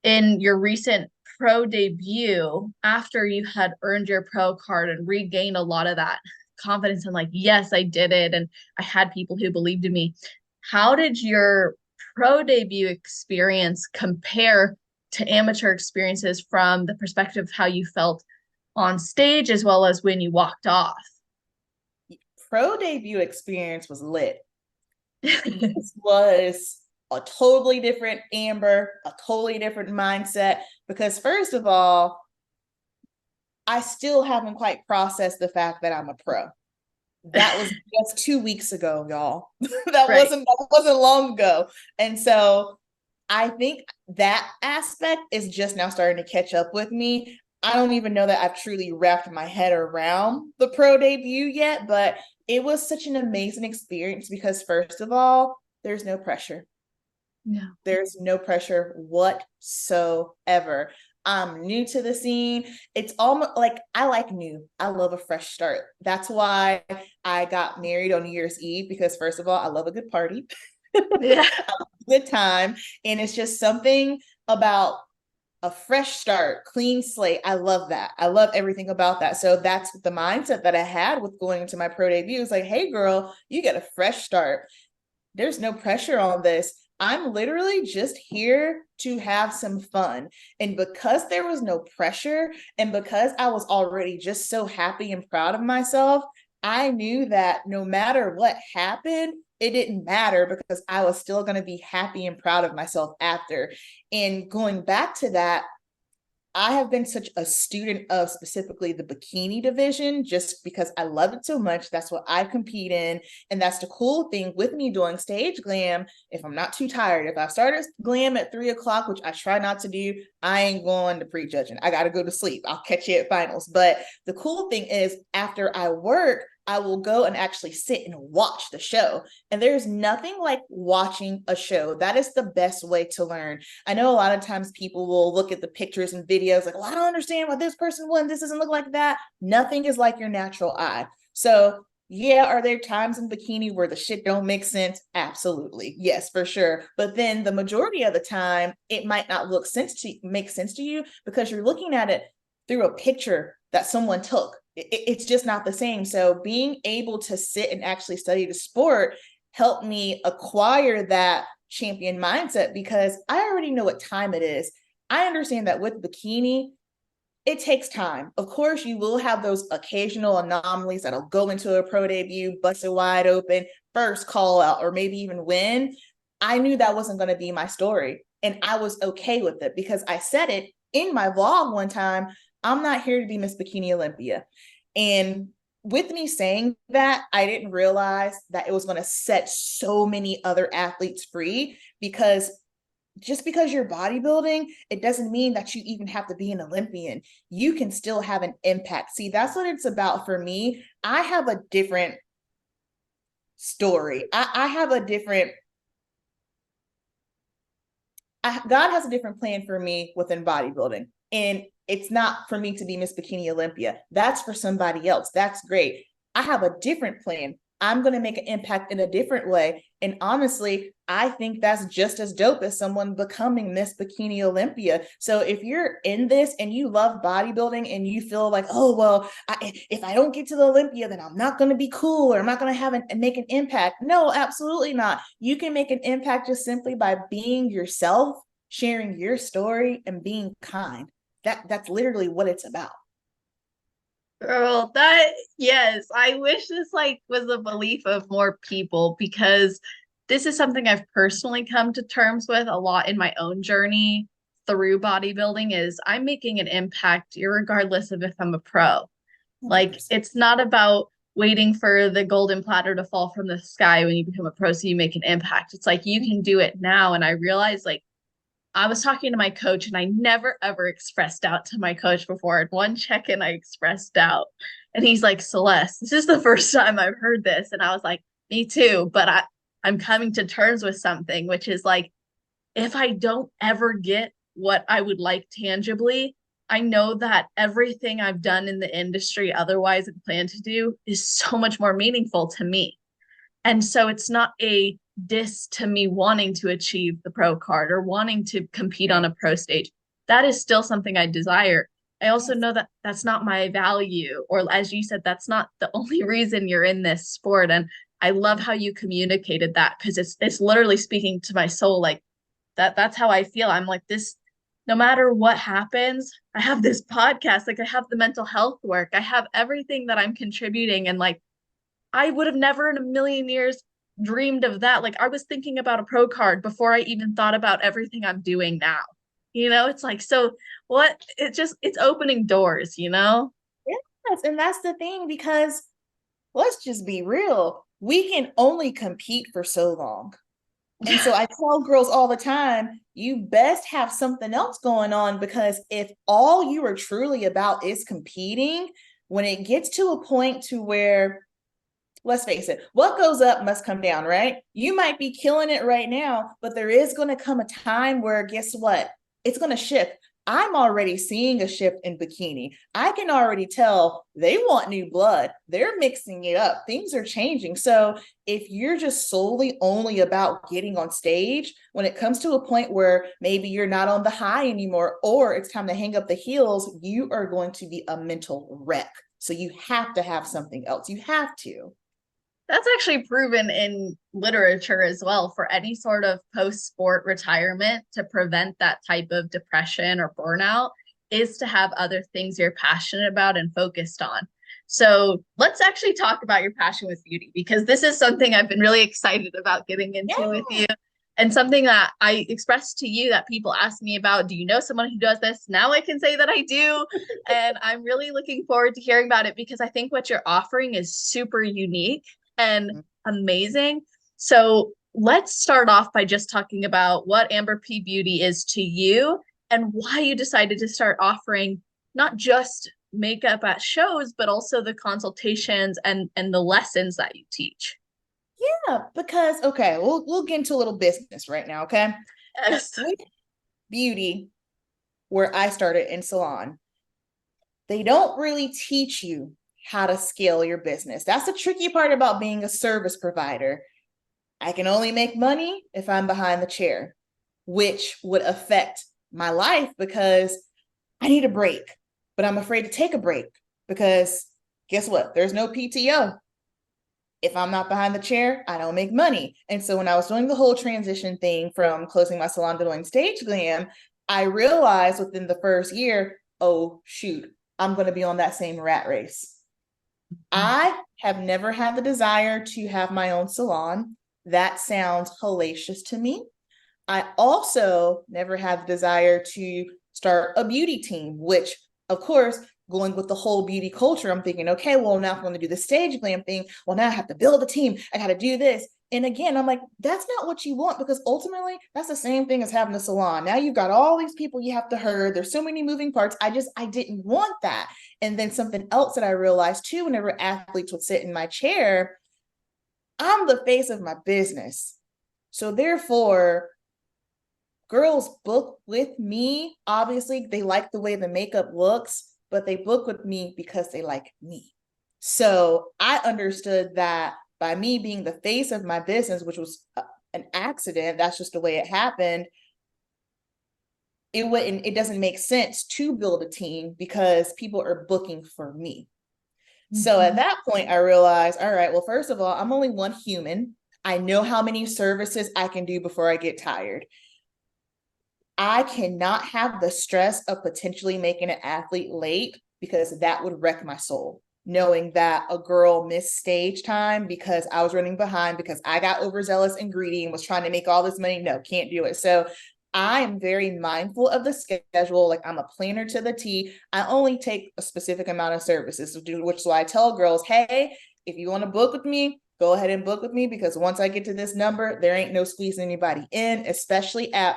[SPEAKER 1] in your recent pro debut, after you had earned your pro card and regained a lot of that confidence and like, yes, I did it, and I had people who believed in me, how did your pro debut experience compare to amateur experiences from the perspective of how you felt on stage as well as when you walked off?
[SPEAKER 2] Pro debut experience was lit. This was a totally different Amber, a totally different mindset, because first of all, I still haven't quite processed the fact that I'm a pro. That was just 2 weeks ago, y'all.
[SPEAKER 1] Right.
[SPEAKER 2] That wasn't long ago. And so I think that aspect is just now starting to catch up with me. I don't even know that I've truly wrapped my head around the pro debut yet, but it was such an amazing experience because first of all, there's no pressure.
[SPEAKER 1] No.
[SPEAKER 2] There's no pressure whatsoever. I'm new to the scene. It's almost like I like new. I love a fresh start. That's why I got married on New Year's Eve, because first of all, I love a good party.
[SPEAKER 1] Yeah.
[SPEAKER 2] Good time. And it's just something about a fresh start, clean slate. I love that. I love everything about that. So that's the mindset that I had with going into my pro debut. It's like, hey, girl, you get a fresh start. There's no pressure on this. I'm literally just here to have some fun. And because there was no pressure, and because I was already just so happy and proud of myself, I knew that no matter what happened, it didn't matter because I was still going to be happy and proud of myself after. And going back to that, I have been such a student of specifically the bikini division just because I love it so much. That's what I compete in. And that's the cool thing with me doing stage glam. If I'm not too tired, if I started glam at 3 o'clock, which I try not to do, I ain't going to prejudging. I got to go to sleep. I'll catch you at finals. But the cool thing is after I work, I will go and actually sit and watch the show. And there's nothing like watching a show. That is the best way to learn. I know a lot of times people will look at the pictures and videos like, well, I don't understand why this person won. This doesn't look like that. Nothing is like your natural eye. So yeah, are there times in bikini where the shit don't make sense? Absolutely. Yes, for sure. But then the majority of the time, it might not make sense to you because you're looking at it through a picture that someone took. It's just not the same. So being able to sit and actually study the sport helped me acquire that champion mindset because I already know what time it is. I understand that with bikini, it takes time. Of course, you will have those occasional anomalies that'll go into a pro debut, bust it wide open, first call out, or maybe even win. I knew that wasn't going to be my story. And I was okay with it because I said it in my vlog one time. I'm not here to be Miss Bikini Olympia. And with me saying that, I didn't realize that it was going to set so many other athletes free because just because you're bodybuilding, it doesn't mean that you even have to be an Olympian. You can still have an impact. See, that's what it's about for me. I have a different story. I have a different God has a different plan for me within bodybuilding. And it's not for me to be Miss Bikini Olympia. That's for somebody else. That's great. I have a different plan. I'm going to make an impact in a different way. And honestly, I think that's just as dope as someone becoming Miss Bikini Olympia. So if you're in this and you love bodybuilding and you feel like, oh, well, if I don't get to the Olympia, then I'm not going to be cool or I'm not going to make an impact. No, absolutely not. You can make an impact just simply by being yourself, sharing your story, and being kind. That's literally what it's about.
[SPEAKER 1] Girl, yes, I wish this like was a belief of more people because this is something I've personally come to terms with a lot in my own journey through bodybuilding is I'm making an impact regardless of if I'm a pro. Like
[SPEAKER 2] 100%.
[SPEAKER 1] it's not about waiting for the golden platter to fall from the sky when you become a pro so you make an impact. It's like you can do it now. And I realized like I was talking to my coach and I never ever expressed doubt to my coach before. In one check-in, I expressed doubt. And he's like, Celeste, this is the first time I've heard this. And I was like, me too. But I'm coming to terms with something, which is like, if I don't ever get what I would like tangibly, I know that everything I've done in the industry otherwise and plan to do is so much more meaningful to me. And so it's not a diss to me wanting to achieve the pro card or wanting to compete on a pro stage. That is still something I desire. I also know that that's not my value, or as you said, that's not the only reason you're in this sport. And I love how you communicated that because it's literally speaking to my soul. Like that's how I feel. I'm like this, no matter what happens, I have this podcast, like I have the mental health work, I have everything that I'm contributing. And like I would have never in a million years dreamed of that. Like I was thinking about a pro card before I even thought about everything I'm doing now. It's like, so what? It's opening doors,
[SPEAKER 2] Yes, and that's the thing because let's just be real. We can only compete for so long. And so I tell girls all the time, you best have something else going on because if all you are truly about is competing, when it gets to a point to where let's face it, what goes up must come down, right? You might be killing it right now, but there is going to come a time where guess what? It's going to shift. I'm already seeing a shift in bikini. I can already tell they want new blood. They're mixing it up. Things are changing. So if you're just solely only about getting on stage, when it comes to a point where maybe you're not on the high anymore, or it's time to hang up the heels, you are going to be a mental wreck. So you have to have something else. You have to.
[SPEAKER 1] That's actually proven in literature as well for any sort of post-sport retirement to prevent that type of depression or burnout is to have other things you're passionate about and focused on. So let's actually talk about your passion with beauty because this is something I've been really excited about getting into with you. And something that I expressed to you that people ask me about, do you know someone who does this? Now I can say that I do. And I'm really looking forward to hearing about it because I think what you're offering is super unique and amazing. So let's start off by just talking about what Amber P Beauty is to you and why you decided to start offering not just makeup at shows, but also the consultations and the lessons that you teach.
[SPEAKER 2] Yeah, because okay, we'll get into a little business right now, okay?
[SPEAKER 1] Yes.
[SPEAKER 2] With beauty, where I started in salon, they don't really teach you how to scale your business. That's the tricky part about being a service provider. I can only make money if I'm behind the chair, which would affect my life because I need a break, but I'm afraid to take a break because guess what? There's no PTO. If I'm not behind the chair, I don't make money. And so when I was doing the whole transition thing from closing my salon to doing stage glam, I realized within the first year, oh, shoot, I'm going to be on that same rat race. I have never had the desire to have my own salon. That sounds hellacious to me. I also never had the desire to start a beauty team, which, of course, going with the whole beauty culture, I'm thinking, okay, well, now if I'm going to do the stage glam thing, well, now I have to build a team. I got to do this. And again, I'm like, that's not what you want because ultimately that's the same thing as having a salon. Now you've got all these people you have to herd. There's so many moving parts. I didn't want that. And then something else that I realized too, whenever athletes would sit in my chair, I'm the face of my business. So therefore, girls book with me. Obviously, they like the way the makeup looks, but they book with me because they like me. So I understood that by me being the face of my business, which was an accident, that's just the way it happened. It doesn't make sense to build a team because people are booking for me. So at that point, I realized, all right, well, first of all, I'm only one human. I know how many services I can do before I get tired. I cannot have the stress of potentially making an athlete late because that would wreck my soul. Knowing that a girl missed stage time because I was running behind because I got overzealous and greedy and was trying to make all this money. No, can't do it. So I am very mindful of the schedule. Like I'm a planner to the T. I only take a specific amount of services, which is why I tell girls, hey, if you want to book with me, go ahead and book with me because once I get to this number, there ain't no squeezing anybody in, especially at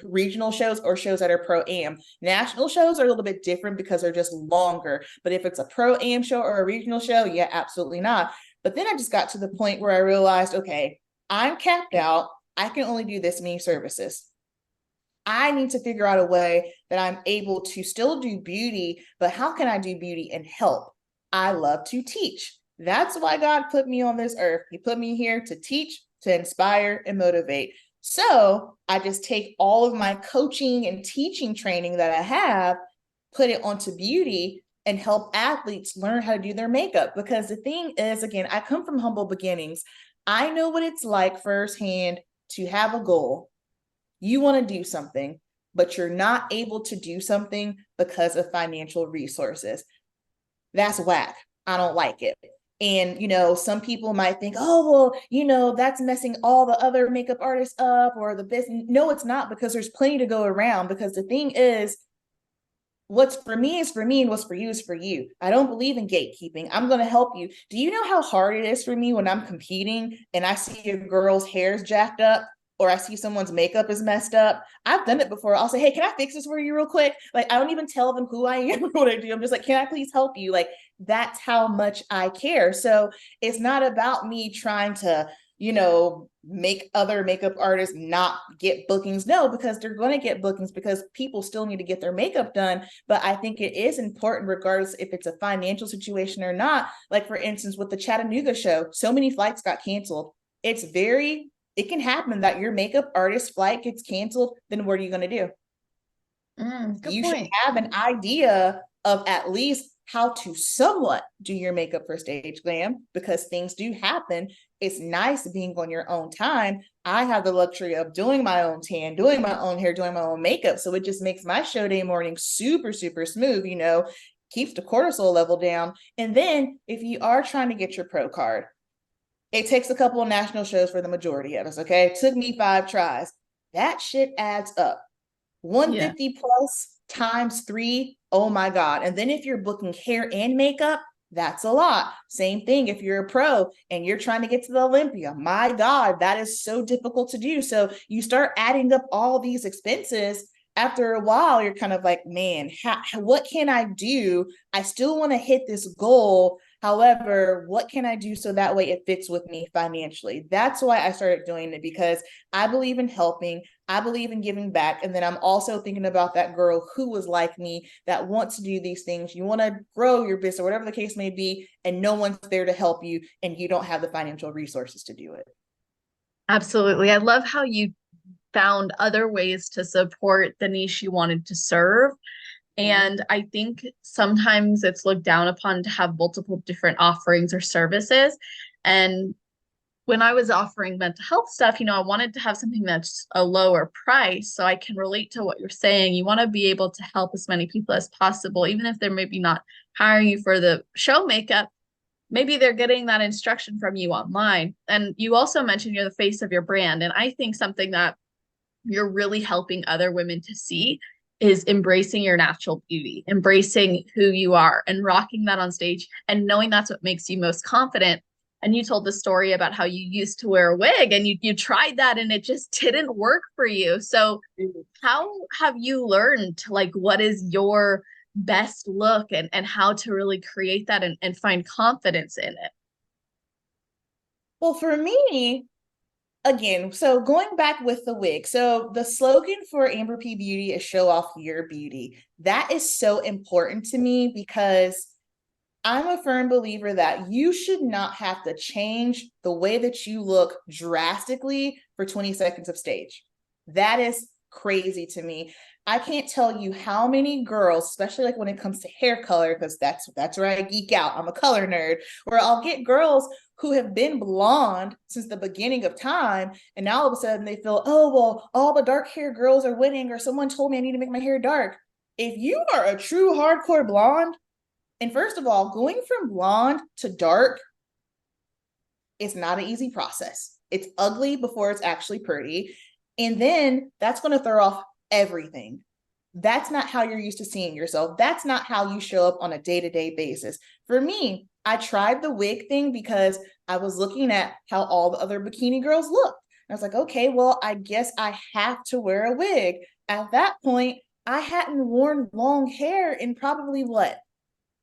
[SPEAKER 2] regional shows or shows that are pro am. National shows are a little bit different because they're just longer. But if it's a pro am show or a regional show, yeah, absolutely not. But then I just got to the point where I realized, okay, I'm capped out. I can only do this many services. I need to figure out a way that I'm able to still do beauty, but how can I do beauty and help? I love to teach. That's why God put me on this earth. He put me here to teach, to inspire, and motivate. So I just take all of my coaching and teaching training that I have, put it onto beauty, and help athletes learn how to do their makeup. Because the thing is, again, I come from humble beginnings. I know what it's like firsthand to have a goal. You want to do something, but you're not able to do something because of financial resources. That's whack. I don't like it. And, some people might think, oh, well, that's messing all the other makeup artists up or the business. No, it's not because there's plenty to go around. Because the thing is, what's for me is for me and what's for you is for you. I don't believe in gatekeeping. I'm going to help you. Do you know how hard it is for me when I'm competing and I see a girl's hair's jacked up? Or I see someone's makeup is messed up. I've done it before. I'll say, hey, can I fix this for you real quick? Like, I don't even tell them who I am or what I do. I'm just like, can I please help you? Like, that's how much I care. So it's not about me trying to, make other makeup artists not get bookings. No, because they're going to get bookings because people still need to get their makeup done. But I think it is important, regardless if it's a financial situation or not. Like, for instance, with the Chattanooga show, so many flights got canceled. It can happen that your makeup artist flight gets canceled. Then what are you going to do? You should have an idea of at least how to somewhat do your makeup for stage glam because things do happen. It's nice being on your own time. I have the luxury of doing my own tan, doing my own hair, doing my own makeup. So it just makes my show day morning super, super smooth, keeps the cortisol level down. And then if you are trying to get your pro card, It takes a couple of national shows for the majority of us, okay? It took me 5 tries. That shit adds up.
[SPEAKER 1] Yeah.
[SPEAKER 2] 150 plus times 3, oh my God. And then if you're booking hair and makeup, that's a lot. Same thing if you're a pro and you're trying to get to the Olympia. My God, that is so difficult to do. So you start adding up all these expenses. After a while, you're kind of like, man, what can I do? I still want to hit this goal. However, what can I do so that way it fits with me financially? That's why I started doing it, because I believe in helping. I believe in giving back. And then I'm also thinking about that girl who was like me that wants to do these things. You want to grow your business or whatever the case may be, and no one's there to help you, and you don't have the financial resources to do it.
[SPEAKER 1] Absolutely. I love how you found other ways to support the niche you wanted to serve.
[SPEAKER 2] Mhm.
[SPEAKER 1] And I think sometimes it's looked down upon to have multiple different offerings or services. And when I was offering mental health stuff, I wanted to have something that's a lower price. So I can relate to what you're saying. You want to be able to help as many people as possible, even if they're maybe not hiring you for the show makeup. Maybe they're getting that instruction from you online. And you also mentioned you're the face of your brand. And I think something that you're really helping other women to see is embracing your natural beauty, embracing who you are and rocking that on stage and knowing that's what makes you most confident. And you told the story about how you used to wear a wig and you tried that and it just didn't work for you. So how have you learned to like what is your best look and how to really create that and find confidence in it?
[SPEAKER 2] Well, for me, again, so going back with the wig, so the slogan for Amber P Beauty is show off your beauty. That is so important to me because I'm a firm believer that you should not have to change the way that you look drastically for 20 seconds of stage. That is crazy to me. I can't tell you how many girls, especially like when it comes to hair color, because that's where I geek out. I'm a color nerd, where I'll get girls who have been blonde since the beginning of time, and now all of a sudden they feel, oh well, all the dark hair girls are winning, or someone told me I need to make my hair dark. If you are a true hardcore blonde, and first of all, going from blonde to dark is not an easy process. It's ugly before it's actually pretty. And then that's going to throw off everything. That's not how you're used to seeing yourself. That's not how you show up on a day-to-day basis. For me, I tried the wig thing because I was looking at how all the other bikini girls looked. I was like, okay, well, I guess I have to wear a wig. At that point, I hadn't worn long hair in probably what,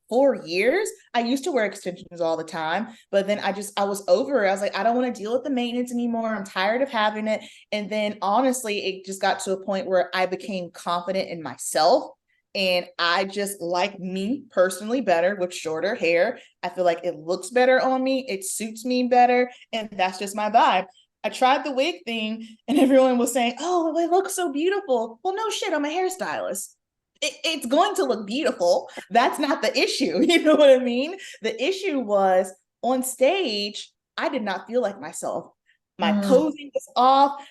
[SPEAKER 2] 4 years. I used to wear extensions all the time, but then I was over it. I was like, I don't want to deal with the maintenance anymore. I'm tired of having it. And then honestly, it just got to a point where I became confident in myself. And I just like me personally better with shorter hair. I feel like it looks better on me. It suits me better. And that's just my vibe. I tried the wig thing and everyone was saying, oh, it looks so beautiful. Well, no shit, I'm a hairstylist. It's going to look beautiful. That's not the issue. You know what I mean? The issue was on stage, I did not feel like myself. My
[SPEAKER 1] Mm.
[SPEAKER 2] posing was off.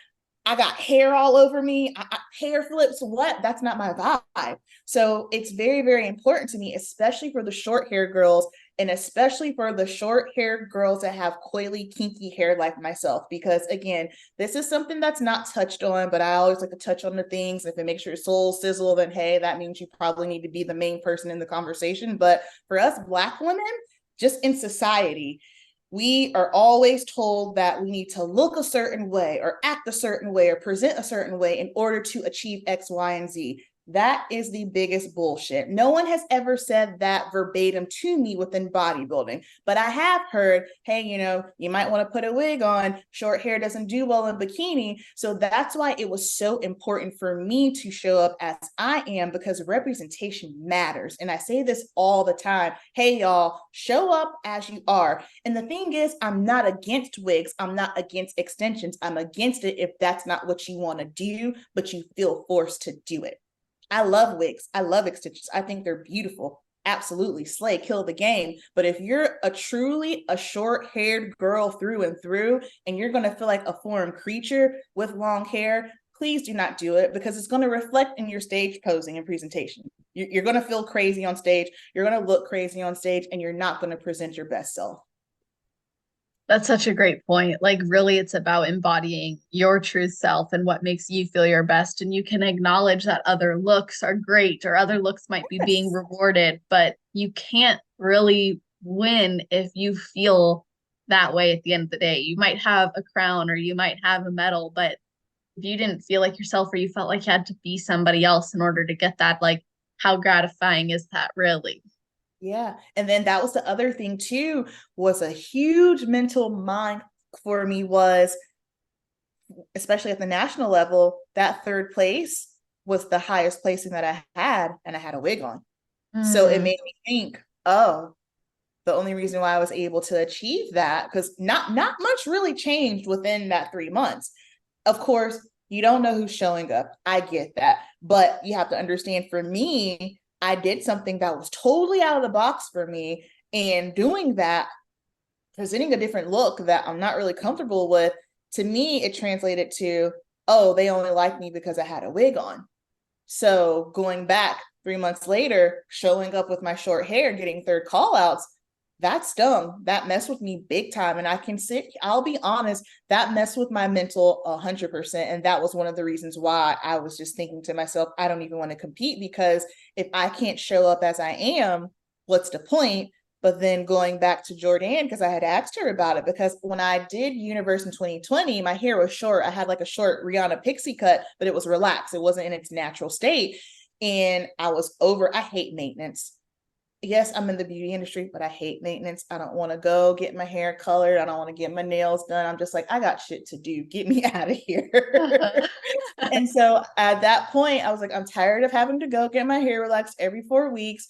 [SPEAKER 2] I got hair all over me, hair flips, what? That's not my vibe. So it's very, very important to me, especially for the short hair girls, and especially for the short hair girls that have coily, kinky hair like myself. Because again, this is something that's not touched on, but I always like to touch on the things. If it makes your soul sizzle, then hey, that means you probably need to be the main person in the conversation. But for us Black women, just in society, we are always told that we need to look a certain way or act a certain way or present a certain way in order to achieve X, Y, and Z. That is the biggest bullshit. No one has ever said that verbatim to me within bodybuilding, but I have heard, hey, you might want to put a wig on. Short hair doesn't do well in bikini. So that's why it was so important for me to show up as I am, because representation matters. And I say this all the time. Hey, y'all, show up as you are. And the thing is, I'm not against wigs. I'm not against extensions. I'm against it if that's not what you want to do, but you feel forced to do it. I love wigs. I love extensions. I think they're beautiful. Absolutely. Slay, kill the game. But if you're truly a short haired girl through and through, and you're going to feel like a foreign creature with long hair, please do not do it, because it's going to reflect in your stage posing and presentation. You're going to feel crazy on stage. You're going to look crazy on stage, and you're not going to present your best self.
[SPEAKER 1] That's such a great point. Like, really, it's about embodying your true self and what makes you feel your best. And you can acknowledge that other looks are great or other looks might be being
[SPEAKER 2] Yes.
[SPEAKER 1] rewarded, but you can't really win if you feel that way at the end of the day. You might have a crown or you might have a medal, but if you didn't feel like yourself or you felt like you had to be somebody else in order to get that, like, how gratifying is that really?
[SPEAKER 2] Yeah. And then that was the other thing too, was a huge mental mind for me was, especially at the national level, that third place was the highest placing that I had, and I had a wig on. So it
[SPEAKER 1] Mm,
[SPEAKER 2] made me think, oh, the only reason why I was able to achieve that, because not much really changed within that 3 months. Of course, you don't know who's showing up. I get that. But you have to understand, for me, I did something that was totally out of the box for me. And doing that, presenting a different look that I'm not really comfortable with, to me, it translated to, oh, they only like me because I had a wig on. So going back 3 months later, showing up with my short hair, getting third call outs, that stung. That messed with me big time. And I'll be honest, that messed with my mental 100%. And that was one of the reasons why I was just thinking to myself, I don't even want to compete, because if I can't show up as I am, what's the point? But then going back to Jordan, because I had asked her about it, because when I did Universe in 2020, my hair was short. I had like a short Rihanna pixie cut, but it was relaxed. It wasn't in its natural state. And I hate maintenance. Yes, I'm in the beauty industry, but I hate maintenance. I don't want to go get my hair colored. I don't want to get my nails done. I'm just like, I got shit to do. Get me out of here. And so at that point, I was like, I'm tired of having to go get my hair relaxed every 4 weeks.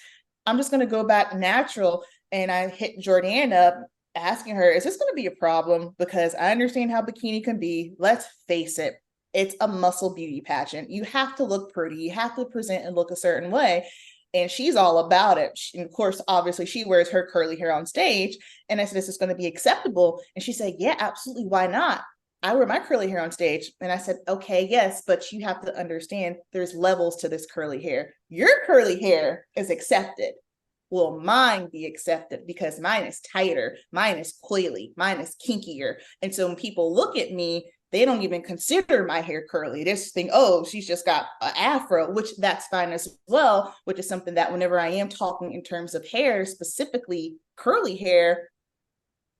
[SPEAKER 2] I'm just going to go back natural. And I hit Jordan up asking her, is this going to be a problem? Because I understand how bikini can be. Let's face it, it's a muscle beauty pageant. You have to look pretty, you have to present and look a certain way. And she's all about it. And of course, obviously, she wears her curly hair on stage. And I said, is this going to be acceptable? And she said, yeah, absolutely. Why not? I wear my curly hair on stage. And I said, okay, yes, but you have to understand there's levels to this curly hair. Your curly hair is accepted. Will mine be accepted? Because mine is tighter, mine is coily, mine is kinkier. And so when people look at me, they don't even consider my hair curly. They just think, oh, she's just got an afro, which that's fine as well, which is something that whenever I am talking in terms of hair, specifically curly hair,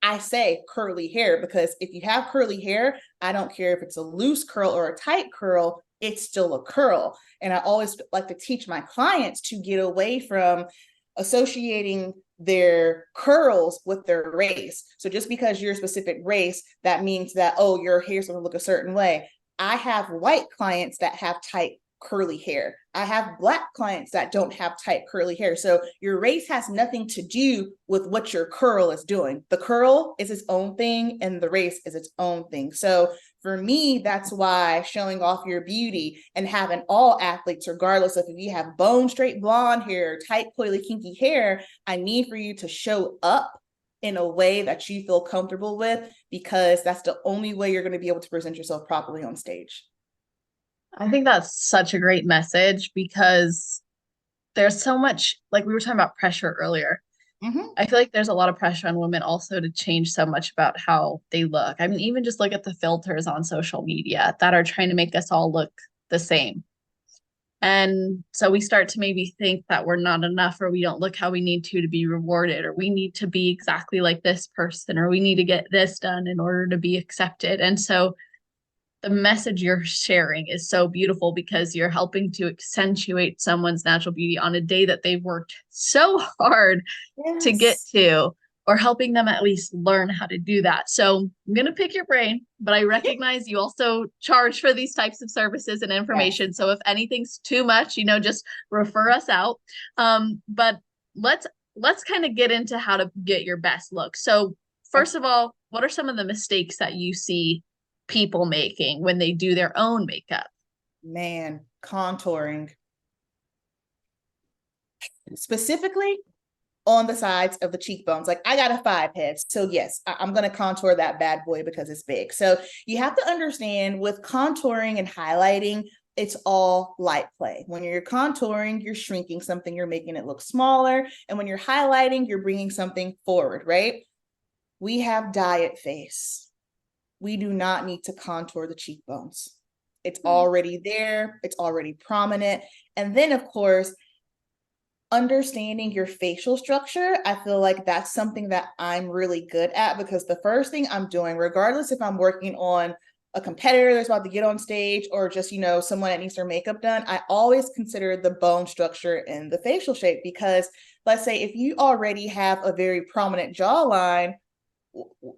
[SPEAKER 2] I say curly hair, because if you have curly hair, I don't care if it's a loose curl or a tight curl, it's still a curl. And I always like to teach my clients to get away from associating their curls with their race. So just because you're a specific race, that means that, oh, your hair's going to look a certain way. I have white clients that have tight curly hair. I have Black clients that don't have tight curly hair. So your race has nothing to do with what your curl is doing. The curl is its own thing and the race is its own thing. So for me, that's why showing off your beauty and having all athletes, regardless of if you have bone straight blonde hair, tight, coily, kinky hair, I need for you to show up in a way that you feel comfortable with, because that's the only way you're going to be able to present yourself properly on stage.
[SPEAKER 1] I think that's such a great message because there's so much, like we were talking about pressure earlier.
[SPEAKER 2] Mm-hmm.
[SPEAKER 1] I feel like there's a lot of pressure on women also to change so much about how they look. I mean, even just look at the filters on social media that are trying to make us all look the same. And so we start to maybe think that we're not enough, or we don't look how we need to be rewarded, or we need to be exactly like this person, or we need to get this done in order to be accepted. And so the message you're sharing is so beautiful because you're helping to accentuate someone's natural beauty on a day that they've worked so hard to get
[SPEAKER 2] Yes.
[SPEAKER 1] to, or helping them at least learn how to do that. So I'm going to pick your brain, but I recognize you also charge for these types of services and
[SPEAKER 2] Yes.
[SPEAKER 1] information. So if anything's too much, just refer us out. But let's kind of get into how to get your best look. So first of all, what are some of the mistakes that you see people making when they do their own makeup?
[SPEAKER 2] Man, contouring. Specifically on the sides of the cheekbones. Like, I got a 5 head. So yes, I'm going to contour that bad boy because it's big. So you have to understand, with contouring and highlighting, it's all light play. When you're contouring, you're shrinking something, you're making it look smaller. And when you're highlighting, you're bringing something forward, right? We have diet face. We do not need to contour the cheekbones. It's already there. It's already prominent. And then, of course, understanding your facial structure, I feel like that's something that I'm really good at, because the first thing I'm doing, regardless if I'm working on a competitor that's about to get on stage or just, someone that needs their makeup done, I always consider the bone structure and the facial shape, because let's say if you already have a very prominent jawline,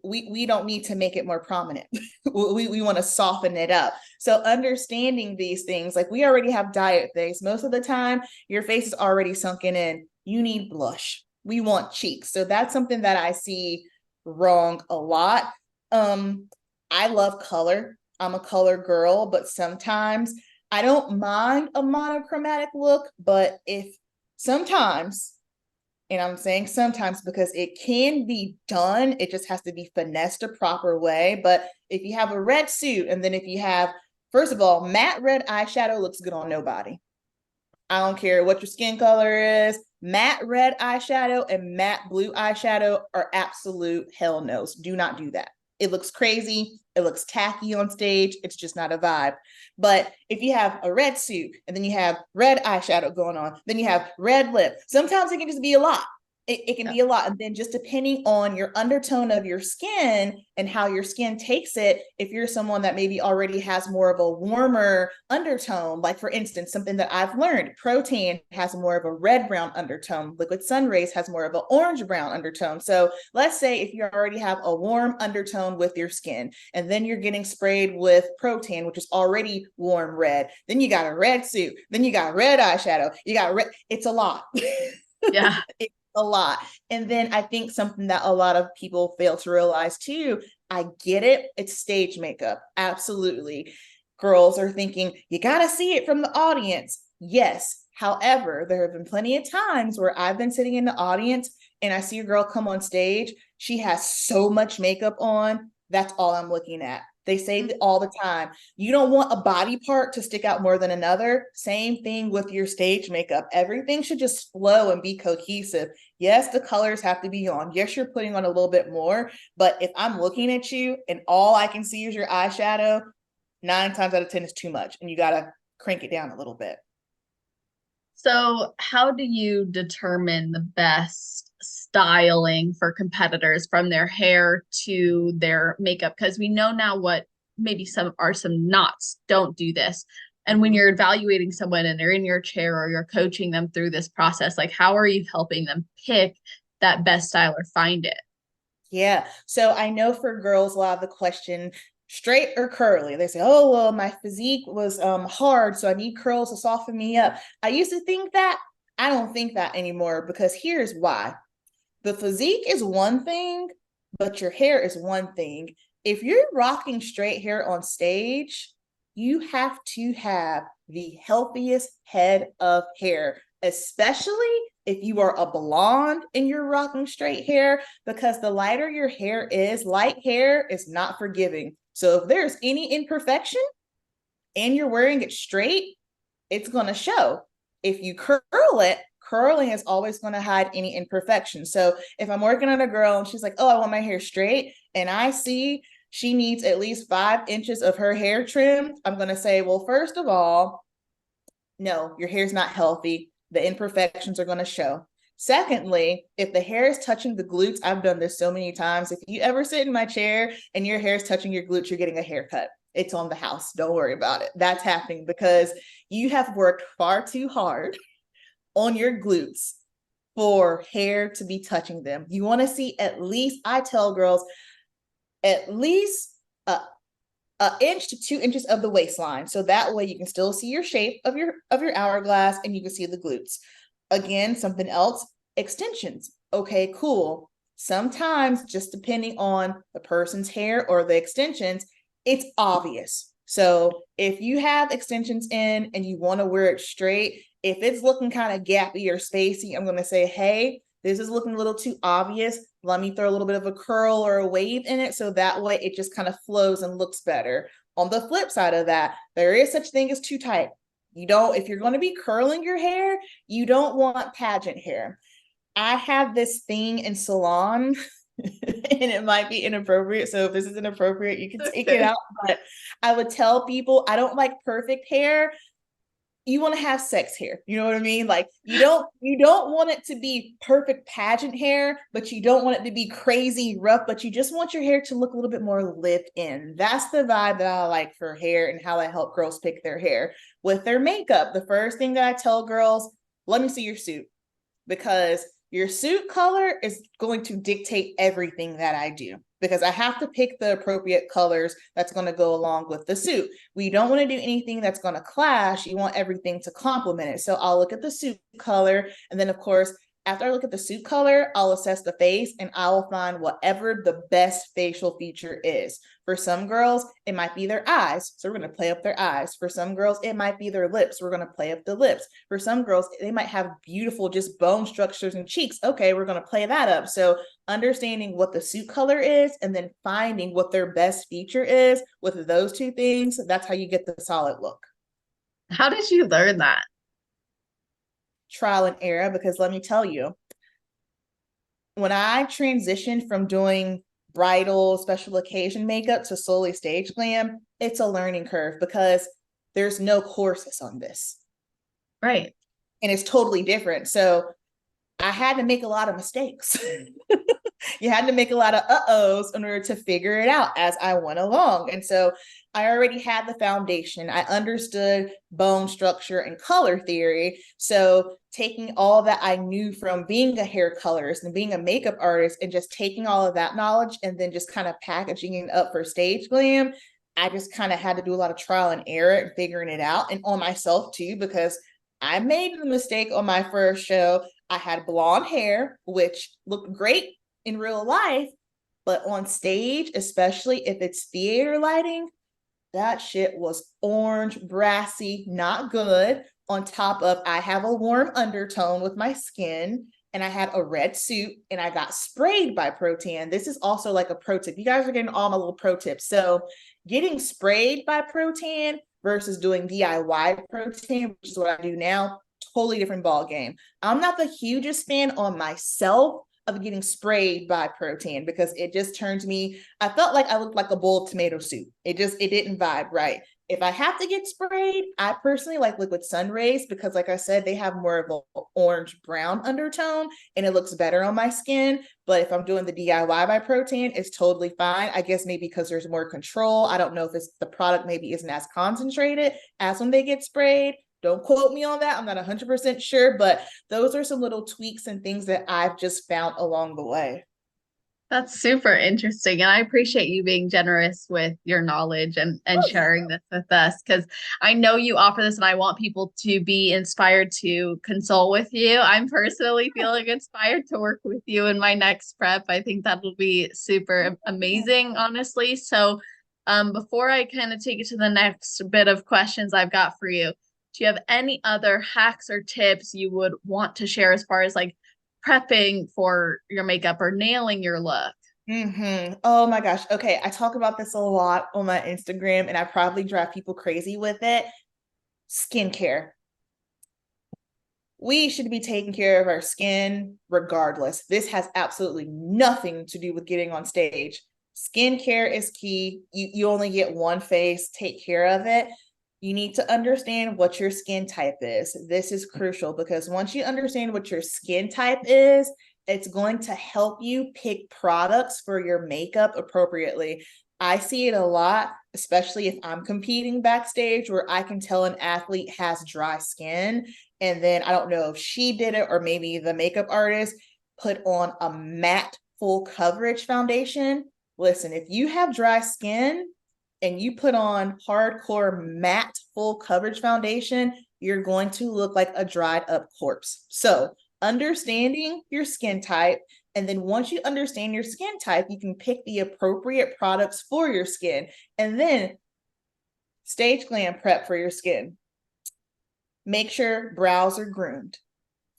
[SPEAKER 2] we don't need to make it more prominent. we want to soften it up. So understanding these things, like we already have diet face. Most of the time, your face is already sunken in. You need blush. We want cheeks. So that's something that I see wrong a lot. I love color. I'm a color girl, but sometimes I don't mind a monochromatic look, but if sometimes, and I'm saying sometimes because it can be done, it just has to be finessed a proper way. But if you have a red suit, and then if you have, first of all, matte red eyeshadow looks good on nobody. I don't care what your skin color is. Matte red eyeshadow and matte blue eyeshadow are absolute hell no's. Do not do that. It looks crazy. It looks tacky on stage. It's just not a vibe. But if you have a red suit and then you have red eyeshadow going on, then you have red lip, sometimes it can just be a lot. It can be a lot. And then just depending on your undertone of your skin and how your skin takes it, if you're someone that maybe already has more of a warmer undertone, like for instance, something that I've learned, protein has more of a red-brown undertone, liquid sun rays has more of an orange-brown undertone. So let's say if you already have a warm undertone with your skin, and then you're getting sprayed with protein, which is already warm red, then you got a red suit, then you got red eyeshadow, you got red, it's a lot.
[SPEAKER 1] Yeah.
[SPEAKER 2] A lot. And then I think something that a lot of people fail to realize too, I get it, it's stage makeup. Absolutely. Girls are thinking, you got to see it from the audience. Yes. However, there have been plenty of times where I've been sitting in the audience and I see a girl come on stage. She has so much makeup on. That's all I'm looking at. They say all the time, you don't want a body part to stick out more than another. Same thing with your stage makeup. Everything should just flow and be cohesive. Yes, the colors have to be on. Yes, you're putting on a little bit more. But if I'm looking at you and all I can see is your eyeshadow, 9 times out of 10 is too much. And you got to crank it down a little bit.
[SPEAKER 1] So how do you determine the best styling for competitors, from their hair to their makeup? Because we know now what maybe some knots. Don't do this. And when you're evaluating someone and they're in your chair or you're coaching them through this process, like how are you helping them pick that best style or find it?
[SPEAKER 2] Yeah. So I know for girls, a lot of the question, straight or curly? They say, oh, well, my physique was hard, so I need curls to soften me up. I used to think that. I don't think that anymore, because here's why. The physique is one thing, but your hair is one thing. If you're rocking straight hair on stage, you have to have the healthiest head of hair, especially if you are a blonde and you're rocking straight hair, because the lighter your hair is, light hair is not forgiving. So if there's any imperfection and you're wearing it straight, it's going to show. If you curl it, curling is always going to hide any imperfection. So if I'm working on a girl and she's like, oh, I want my hair straight, and I see she needs at least 5 inches of her hair trimmed, I'm going to say, well, first of all, no, your hair's not healthy. The imperfections are going to show. Secondly, if the hair is touching the glutes, I've done this so many times. If you ever sit in my chair and your hair is touching your glutes, you're getting a haircut. It's on the house. Don't worry about it. That's happening because you have worked far too hard on your glutes for hair to be touching them. You want to see at least, I tell girls, at least an inch to 2 inches of the waistline. So that way you can still see your shape of your hourglass and you can see the glutes. Again, something else, extensions. Okay, cool. Sometimes, just depending on the person's hair or the extensions, it's obvious. So if you have extensions in and you want to wear it straight, if it's looking kind of gappy or spacey, I'm going to say, hey, this is looking a little too obvious. Let me throw a little bit of a curl or a wave in it, so that way it just kind of flows and looks better. On the flip side of that, there is such thing as too tight. You don't, if you're going to be curling your hair, you don't want pageant hair. I have this thing in salon and it might be inappropriate. So if this is inappropriate, you can take it
[SPEAKER 1] Okay.
[SPEAKER 2] out. But I would tell people I don't like perfect hair. You want to have sex hair. You know what I mean? Like you don't want it to be perfect pageant hair, but you don't want it to be crazy rough, but you just want your hair to look a little bit more lived in. That's the vibe that I like for hair and how I help girls pick their hair. With their makeup, the first thing that I tell girls, let me see your suit, because your suit color is going to dictate everything that I do, because I have to pick the appropriate colors that's going to go along with the suit. We don't want to do anything that's going to clash. You want everything to complement it. So I'll look at the suit color. And then, of course, after I look at the suit color, I'll assess the face and I will find whatever the best facial feature is. For some girls, it might be their eyes. So we're going to play up their eyes. For some girls, it might be their lips. We're going to play up the lips. For some girls, they might have beautiful just bone structures and cheeks. Okay, we're going to play that up. So understanding what the suit color is and then finding what their best feature is with those two things, that's how you get the solid look.
[SPEAKER 1] How did you learn that?
[SPEAKER 2] Trial and error, because let me tell you, when I transitioned from doing bridal special occasion makeup to solely stage glam, it's a learning curve because there's no courses on this.
[SPEAKER 1] Right.
[SPEAKER 2] And it's totally different. So I had to make a lot of mistakes. You had to make a lot of uh-ohs in order to figure it out as I went along. And so I already had the foundation. I understood bone structure and color theory. So taking all that I knew from being a hair colorist and being a makeup artist and just taking all of that knowledge and then just kind of packaging it up for stage glam, I just kind of had to do a lot of trial and error and figuring it out, and on myself too, because I made the mistake on my first show. I had blonde hair, which looked great in real life, but on stage, especially if it's theater lighting, that shit was orange, brassy, not good. On top of, I have a warm undertone with my skin, and I had a red suit, and I got sprayed by Pro Tan. This is also like a pro tip. You guys are getting all my little pro tips. So getting sprayed by Pro Tan versus doing DIY Pro Tan, which is what I do now, totally different ball game. I'm not the hugest fan on myself of getting sprayed by Pro Tan because it just turns me, I felt like I looked like a bowl of tomato soup. It didn't vibe right. If I have to get sprayed, I personally like liquid sun rays because, like I said, they have more of an orange brown undertone and it looks better on my skin. But if I'm doing the DIY by Pro Tan, it's totally fine. I guess maybe because there's more control. I don't know if it's the product maybe isn't as concentrated as when they get sprayed. Don't quote me on that. I'm not 100% sure, but those are some little tweaks and things that I've just found along the way.
[SPEAKER 1] That's super interesting. And I appreciate you being generous with your knowledge and
[SPEAKER 2] Oh, yeah.
[SPEAKER 1] sharing this with us because I know you offer this and I want people to be inspired to consult with you. I'm personally feeling inspired to work with you in my next prep. I think that will be super amazing, honestly. So before I kind of take it to the next bit of questions I've got for you, do you have any other hacks or tips you would want to share as far as like prepping for your makeup or nailing your look?
[SPEAKER 2] Oh my gosh. Okay. I talk about this a lot on my Instagram and I probably drive people crazy with it. Skincare. We should be taking care of our skin regardless. This has absolutely nothing to do with getting on stage. Skincare is key. You only get one face. Take care of it. You need to understand what your skin type is. This is crucial because once you understand what your skin type is, it's going to help you pick products for your makeup appropriately. I see it a lot, especially if I'm competing backstage, where I can tell an athlete has dry skin. And then I don't know if she did it or maybe the makeup artist put on a matte full coverage foundation. Listen, if you have dry skin, and you put on hardcore matte full coverage foundation, you're going to look like a dried up corpse. So understanding your skin type, and then once you understand your skin type, you can pick the appropriate products for your skin. And then stage glam prep for your skin. Make sure brows are groomed.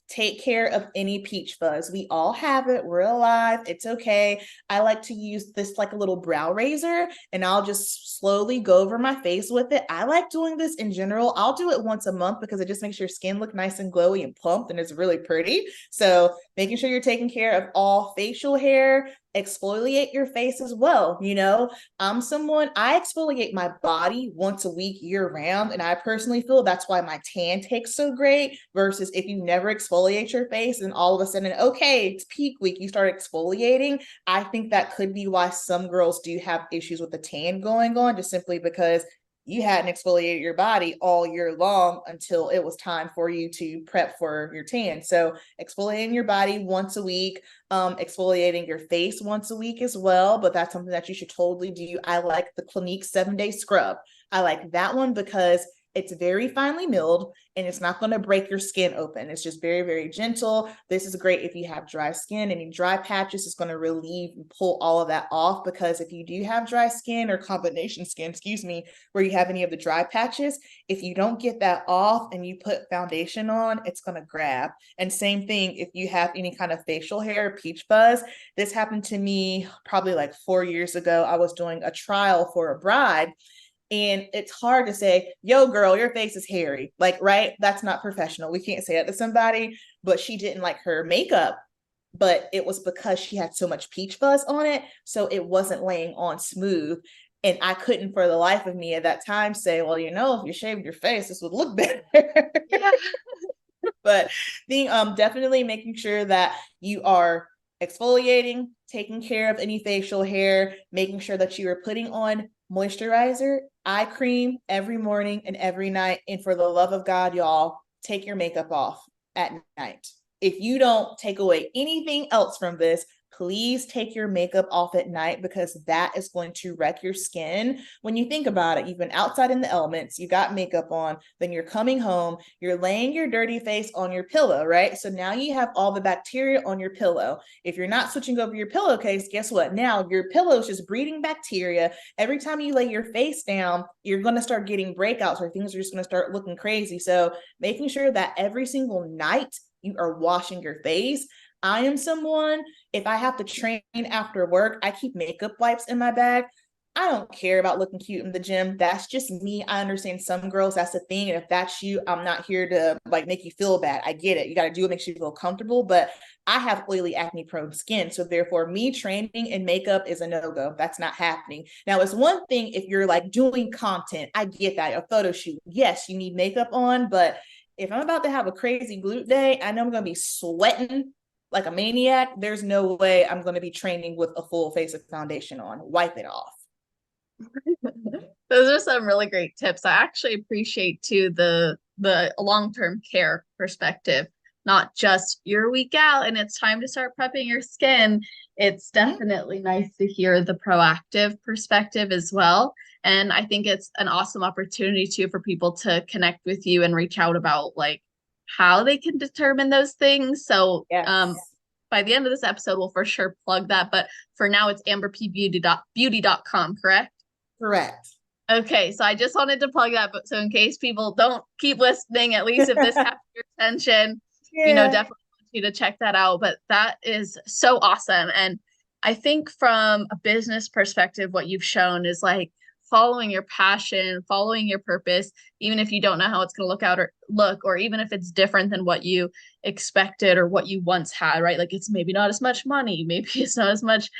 [SPEAKER 2] Take care of any peach fuzz. We all have it. We're alive. It's okay. I like to use this like a little brow razor and I'll just slowly go over my face with it. I like doing this in general. I'll do it once a month because it just makes your skin look nice and glowy and plump and it's really pretty. So making sure you're taking care of all facial hair, exfoliate your face as well. You know, I'm someone, I exfoliate my body once a week year round. And I personally feel that's why my tan takes so great versus if you never exfoliate your face and all of a sudden, okay, it's peak week, you start exfoliating. I think that could be why some girls do have issues with the tan going on, just simply because you hadn't exfoliated your body all year long until it was time for you to prep for your tan. So exfoliating your body once a week, exfoliating your face once a week as well, but that's something that you should totally do. I like the Clinique 7-day scrub. I like that one because it's very finely milled and it's not going to break your skin open. It's just very, very gentle. This is great if you have dry skin. Any dry patches is going to relieve and pull all of that off, because if you do have dry skin or combination skin, excuse me, where you have any of the dry patches, if you don't get that off and you put foundation on, it's going to grab. And same thing if you have any kind of facial hair, peach fuzz. This happened to me probably like 4 years ago. I was doing a trial for a bride. And it's hard to say, yo, girl, your face is hairy. Like, right? That's not professional. We can't say that to somebody, but she didn't like her makeup, but it was because she had so much peach fuzz on it. So it wasn't laying on smooth. And I couldn't for the life of me at that time say, well, you know, if you shaved your face, this would look better.
[SPEAKER 1] Yeah.
[SPEAKER 2] But being definitely making sure that you are exfoliating, taking care of any facial hair, making sure that you are putting on moisturizer, eye cream every morning and every night. And for the love of God, y'all, take your makeup off at night. If you don't take away anything else from this, please take your makeup off at night, because that is going to wreck your skin. When you think about it, you've been outside in the elements, you got makeup on, then you're coming home, you're laying your dirty face on your pillow, right? So now you have all the bacteria on your pillow. If you're not switching over your pillowcase, guess what? Now your pillow is just breeding bacteria. Every time you lay your face down, you're going to start getting breakouts, or things are just going to start looking crazy. So making sure that every single night you are washing your face. I am someone, if I have to train after work, I keep makeup wipes in my bag. I don't care about looking cute in the gym. That's just me. I understand some girls, that's the thing. And if that's you, I'm not here to like make you feel bad. I get it. You got to do what makes you feel comfortable. But I have oily, acne prone skin. So therefore, me training in makeup is a no-go. That's not happening. Now, it's one thing if you're like doing content. I get that. A photo shoot. Yes, you need makeup on. But if I'm about to have a crazy glute day, I know I'm going to be sweating like a maniac. There's no way I'm going to be training with a full face of foundation on. Wipe it off.
[SPEAKER 1] Those are some really great tips. I actually appreciate too the long-term care perspective, not just you're a week out and it's time to start prepping your skin. It's definitely nice to hear the proactive perspective as well. And I think it's an awesome opportunity too for people to connect with you and reach out about like how they can determine those things. So
[SPEAKER 2] Yes.
[SPEAKER 1] by the end of this episode, we'll for sure plug that. But for now, it's amberpbeauty.com, correct?
[SPEAKER 2] Correct.
[SPEAKER 1] Okay, so I just wanted to plug that, but so in case people don't keep listening, at least if this captures your attention,
[SPEAKER 2] Yeah.
[SPEAKER 1] definitely want you to check that out. But that is so awesome. And I think from a business perspective, what you've shown is like following your passion, following your purpose, even if you don't know how it's going to look, or even if it's different than what you expected or what you once had, right? Like it's maybe not as much money, maybe it's not as much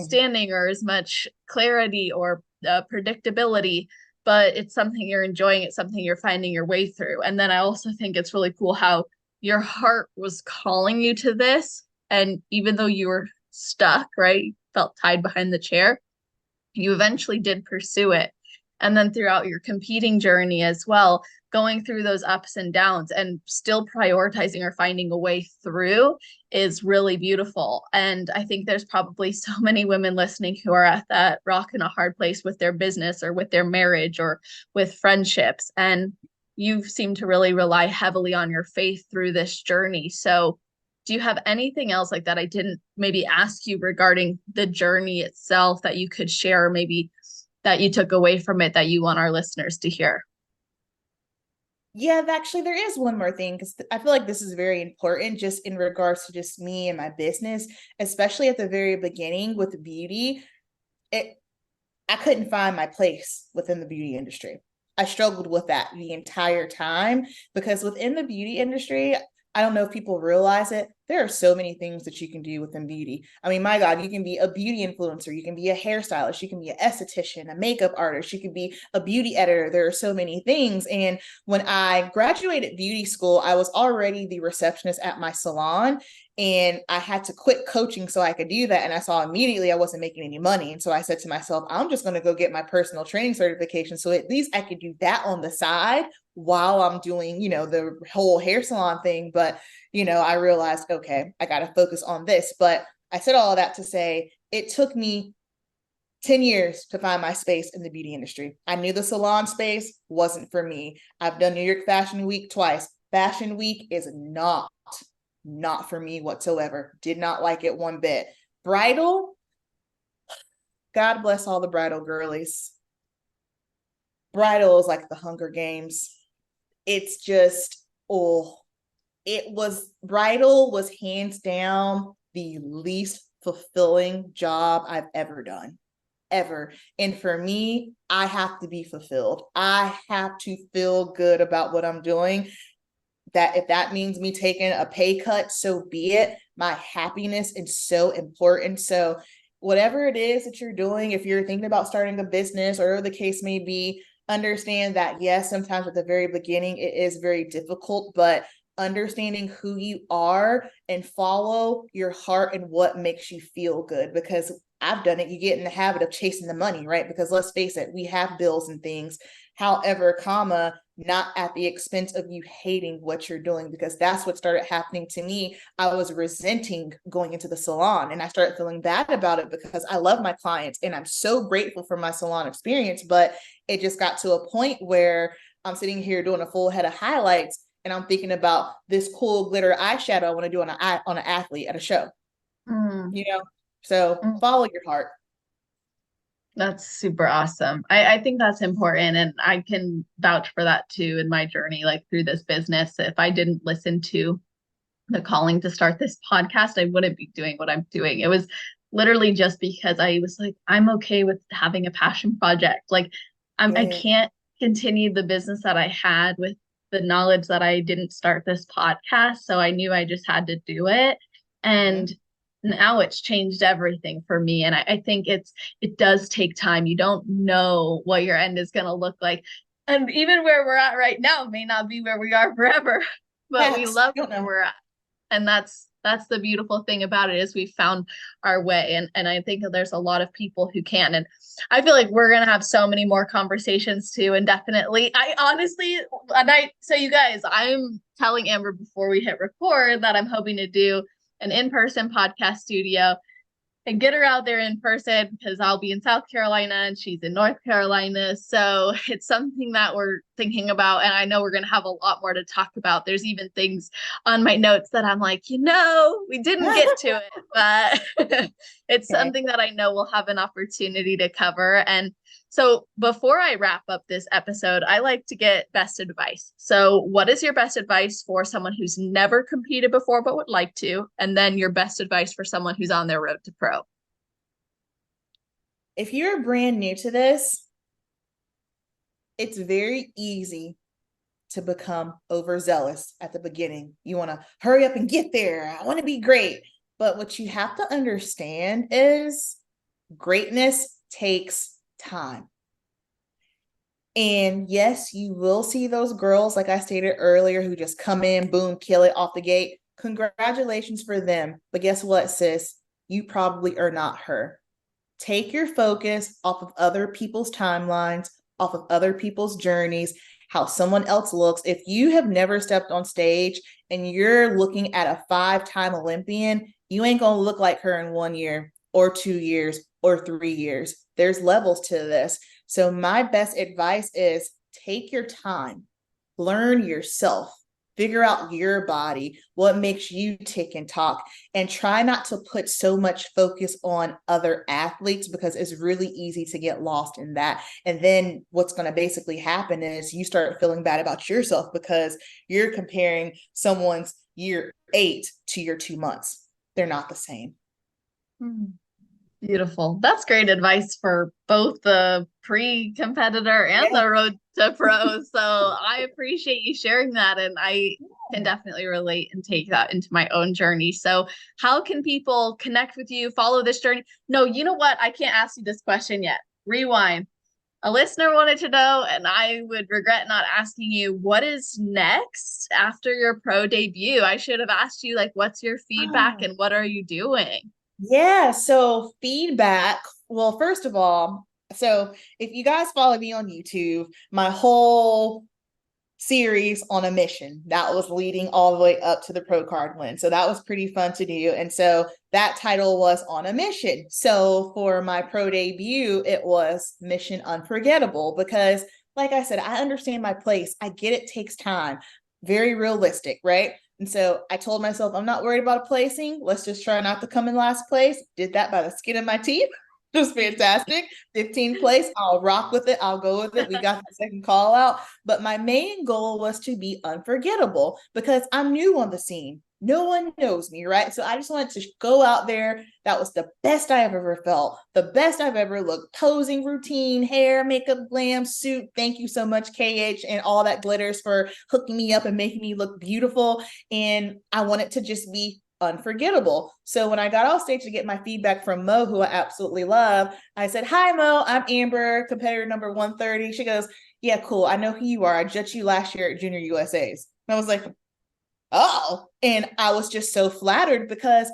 [SPEAKER 1] standing or as much clarity or predictability, but it's something you're enjoying. It's something you're finding your way through. And then I also think it's really cool how your heart was calling you to this. And even though you were stuck, right, you felt tied behind the chair, you eventually did pursue it. And then throughout your competing journey as well, going through those ups and downs and still prioritizing or finding a way through is really beautiful. And I think there's probably so many women listening who are at that rock and a hard place with their business or with their marriage or with friendships. And you seem to really rely heavily on your faith through this journey. So do you have anything else like that I didn't maybe ask you regarding the journey itself that you could share, maybe that you took away from it that you want our listeners to hear?
[SPEAKER 2] Yeah, actually, there is one more thing, because I feel like this is very important just in regards to just me and my business, especially at the very beginning with beauty. I couldn't find my place within the beauty industry. I struggled with that the entire time, because within the beauty industry, I don't know if people realize it, there are so many things that you can do within beauty. I mean, my God, you can be a beauty influencer, you can be a hairstylist, you can be an esthetician, a makeup artist, you can be a beauty editor. There are so many things. And when I graduated beauty school, I was already the receptionist at my salon, and I had to quit coaching so I could do that. And I saw immediately I wasn't making any money. And so I said to myself, I'm just going to go get my personal training certification. So at least I could do that on the side while I'm doing, the whole hair salon thing. But, I realized, okay, I got to focus on this. But I said all of that to say it took me 10 years to find my space in the beauty industry. I knew the salon space wasn't for me. I've done New York Fashion Week twice. Fashion Week is not for me whatsoever. Did not like it one bit. Bridal, God bless all the bridal girlies. Bridal is like the Hunger Games. It's just, bridal was hands down the least fulfilling job I've ever done. Ever. And for me, I have to be fulfilled. I have to feel good about what I'm doing. That if that means me taking a pay cut, so be it. My happiness is so important. So whatever it is that you're doing, if you're thinking about starting a business or the case may be, understand that yes, sometimes at the very beginning it is very difficult, but understanding who you are and follow your heart and what makes you feel good, because I've done it. You get in the habit of chasing the money, right? Because let's face it, we have bills and things. However, not at the expense of you hating what you're doing, because that's what started happening to me. I was resenting going into the salon, and I started feeling bad about it because I love my clients and I'm so grateful for my salon experience. But it just got to a point where I'm sitting here doing a full head of highlights and I'm thinking about this cool glitter eyeshadow I want to do on an athlete at a show. So follow your heart.
[SPEAKER 1] That's super awesome. I think that's important. And I can vouch for that too in my journey, like through this business. If I didn't listen to the calling to start this podcast, I wouldn't be doing what I'm doing. It was literally just because I was like, I'm okay with having a passion project. Like I can't continue the business that I had with the knowledge that I didn't start this podcast. So I knew I just had to do it. And now it's changed everything for me. And I think it does take time. You don't know what your end is going to look like. And even where we're at right now may not be where we are forever, but we love where we're at. And that's the beautiful thing about it, is we found our way. And I think there's a lot of people who can. And I feel like we're going to have so many more conversations too. And definitely, so you guys, I'm telling Amber before we hit record that I'm hoping to do an in-person podcast studio and get her out there in person, because I'll be in South Carolina and she's in North Carolina. So it's something that we're thinking about. And I know we're going to have a lot more to talk about. There's even things on my notes that I'm like, we didn't get to it, but it's something that I know we'll have an opportunity to cover. And so before I wrap up this episode, I like to get best advice. So what is your best advice for someone who's never competed before but would like to? And then your best advice for someone who's on their road to pro?
[SPEAKER 2] If you're brand new to this, it's very easy to become overzealous at the beginning. You want to hurry up and get there. I want to be great. But what you have to understand is greatness takes time. And yes, you will see those girls, like I stated earlier, who just come in, boom, kill it off the gate. Congratulations for them. But guess what, sis? You probably are not her. Take your focus off of other people's timelines, off of other people's journeys, how someone else looks. If you have never stepped on stage and you're looking at a 5-time Olympian, you ain't going to look like her in 1 year or 2 years or 3 years. There's levels to this. So my best advice is take your time, learn yourself, figure out your body, what makes you tick and talk, and try not to put so much focus on other athletes, because it's really easy to get lost in that. And then what's going to basically happen is you start feeling bad about yourself because you're comparing someone's year 8 to your 2 months. They're not the same.
[SPEAKER 1] Beautiful. That's great advice for both the pre-competitor and
[SPEAKER 2] Yeah.
[SPEAKER 1] the road to pro. So I appreciate you sharing that. And I can definitely relate and take that into my own journey. So how can people connect with you, follow this journey? No, you know what? I can't ask you this question yet. Rewind. A listener wanted to know, and I would regret not asking you, what is next after your pro debut? I should have asked you, like, what's your feedback
[SPEAKER 2] Oh,
[SPEAKER 1] and what are you doing?
[SPEAKER 2] yeah. So feedback. Well, first of all, so if you guys follow me on YouTube, my whole series on a mission that was leading all the way up to the pro card win. So that was pretty fun to do. And so that title was On a Mission. So for my pro debut, it was Mission Unforgettable because, like I said, I understand my place. I get it takes time. Very realistic, right? And so I told myself, I'm not worried about a placing. Let's just try not to come in last place. Did that by the skin of my teeth. It was fantastic. 15th place. I'll rock with it. I'll go with it. We got the second call out. But my main goal was to be unforgettable because I'm new on the scene. No one knows me, right? So I just wanted to go out there. That was the best I've ever felt, the best I've ever looked. Posing routine, hair, makeup, glam, suit. Thank you so much, KH, and all that glitters for hooking me up and making me look beautiful. And I wanted to just be unforgettable. So when I got off stage to get my feedback from Mo, who I absolutely love, I said, "Hi, Mo, I'm Amber, competitor number 130. She goes, "Yeah, cool. I know who you are. I judged you last year at Junior USA's." And I was like, "Oh." And I was just so flattered because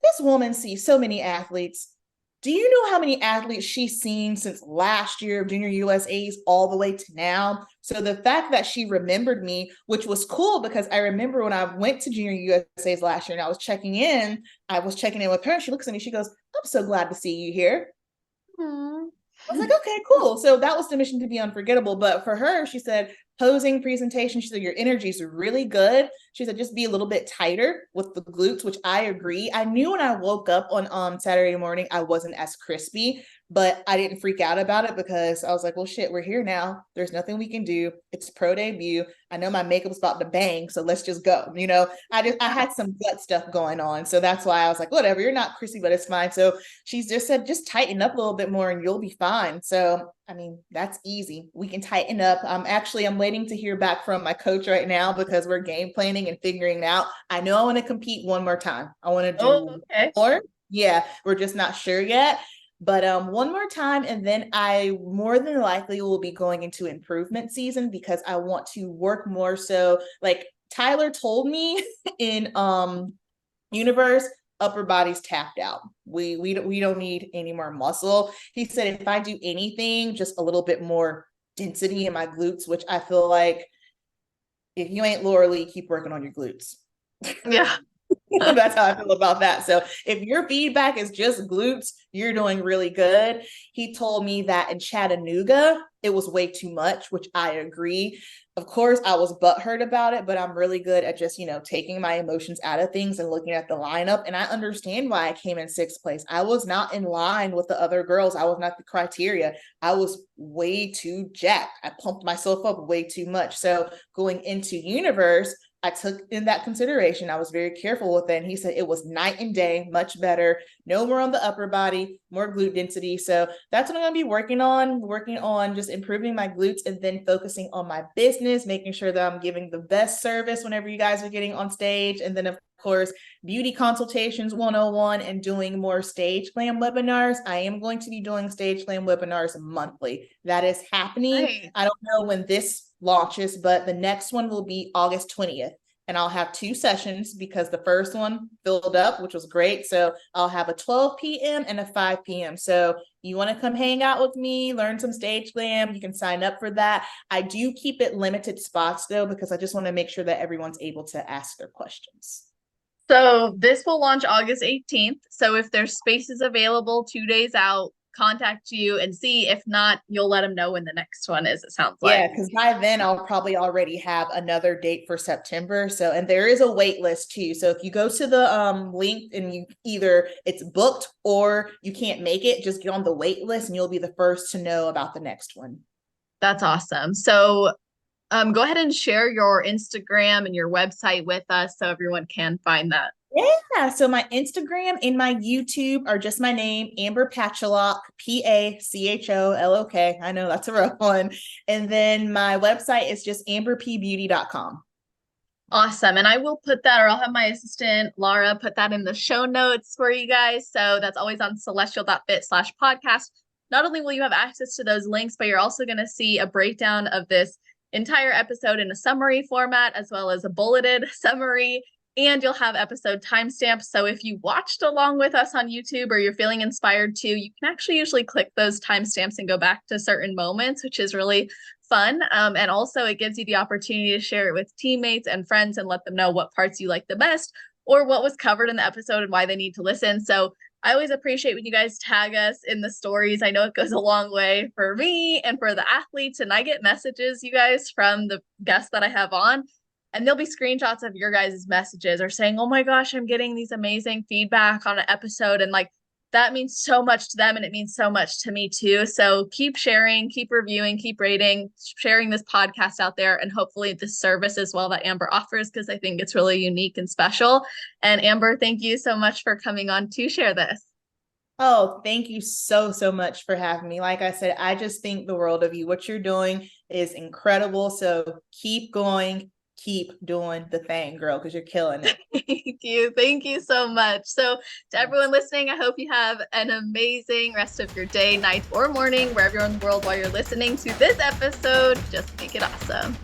[SPEAKER 2] this woman sees so many athletes. Do you know how many athletes she's seen since last year of Junior USA's all the way to now? So the fact that she remembered me, which was cool because I remember when I went to Junior USA's last year and I was checking in with her. She looks at me, she goes, "I'm so glad to see you here."
[SPEAKER 1] Aw.
[SPEAKER 2] I was like, okay, cool. So that was the mission to be unforgettable. But for her, she said, posing presentation, she said, your energy is really good. She said, just be a little bit tighter with the glutes, which I agree. I knew when I woke up on Saturday morning, I wasn't as crispy, but I didn't freak out about it because I was like, well, shit, we're here now. There's nothing we can do. It's pro debut. I know my makeup's about to bang, so let's just go. I had some gut stuff going on. So that's why I was like, whatever, you're not crispy, but it's fine. So she's just said, just tighten up a little bit more and you'll be fine. So, I mean, that's easy. We can tighten up. I'm waiting to hear back from my coach right now because we're game planning and figuring it out. I know I want to compete one more time. I want to
[SPEAKER 1] Oh,
[SPEAKER 2] do
[SPEAKER 1] okay.
[SPEAKER 2] more. Yeah, we're just not sure yet. But one more time, and then I more than likely will be going into improvement season because I want to work more. So, like Tyler told me in universe, upper body's tapped out. We don't need any more muscle. He said if I do anything, just a little bit more density in my glutes, which I feel like if you ain't Laura Lee, keep working on your glutes.
[SPEAKER 1] Yeah.
[SPEAKER 2] That's how I feel about that. So if your feedback is just glutes, you're doing really good. He told me that in Chattanooga, it was way too much, which I agree. Of course, I was butthurt about it, but I'm really good at just, taking my emotions out of things and looking at the lineup. And I understand why I came in sixth place. I was not in line with the other girls. I was not the criteria. I was way too jacked. I pumped myself up way too much. So going into universe, I took in that consideration. I was very careful with it. And he said it was night and day, much better. No more on the upper body, more glute density. So that's what I'm going to be working on just improving my glutes and then focusing on my business, making sure that I'm giving the best service whenever you guys are getting on stage. And then, of course, beauty consultations 101 and doing more stage glam webinars. I am going to be doing stage glam webinars monthly. That is happening.
[SPEAKER 1] Nice.
[SPEAKER 2] I don't know when this launches, but the next one will be August 20th. And I'll have two sessions because the first one filled up, which was great. So I'll have a 12 p.m. and a 5 p.m. So you want to come hang out with me, learn some stage glam, you can sign up for that. I do keep it limited spots though, because I just want to make sure that everyone's able to ask their questions.
[SPEAKER 1] So this will launch August 18th. So if there's spaces available 2 days out, contact you and see. If not, you'll let them know when the next one is, it sounds like.
[SPEAKER 2] Yeah, because by then I'll probably already have another date for September. So, and there is a wait list too. So if you go to the link and you either it's booked or you can't make it, just get on the wait list and you'll be the first to know about the next one.
[SPEAKER 1] That's awesome. So go ahead and share your Instagram and your website with us so everyone can find that.
[SPEAKER 2] Yeah. So my Instagram and my YouTube are just my name, Amber Pacholok, Pacholok. I know that's a rough one. And then my website is just amberpbeauty.com.
[SPEAKER 1] Awesome. And I will put that, or I'll have my assistant Laura put that in the show notes for you guys. So that's always on celestial.fit/podcast. Not only will you have access to those links, but you're also going to see a breakdown of this entire episode in a summary format, as well as a bulleted summary. And you'll have episode timestamps. So if you watched along with us on YouTube or you're feeling inspired to, you can actually usually click those timestamps and go back to certain moments, which is really fun. And also it gives you the opportunity to share it with teammates and friends and let them know what parts you like the best or what was covered in the episode and why they need to listen. So I always appreciate when you guys tag us in the stories. I know it goes a long way for me and for the athletes. And I get messages, you guys, from the guests that I have on. And there'll be screenshots of your guys' messages or saying, oh my gosh, I'm getting these amazing feedback on an episode. And like, that means so much to them. And it means so much to me too. So keep sharing, keep reviewing, keep rating, sharing this podcast out there. And hopefully this service as well that Amber offers, because I think it's really unique and special. And Amber, thank you so much for coming on to share this.
[SPEAKER 2] Oh, thank you so much for having me. Like I said, I just think the world of you. What you're doing is incredible. So keep going. Keep doing the thing, girl, because you're killing it.
[SPEAKER 1] Thank you. Thank you so much. So to everyone listening, I hope you have an amazing rest of your day, night, or morning, wherever you're in the world while you're listening to this episode. Just make it awesome.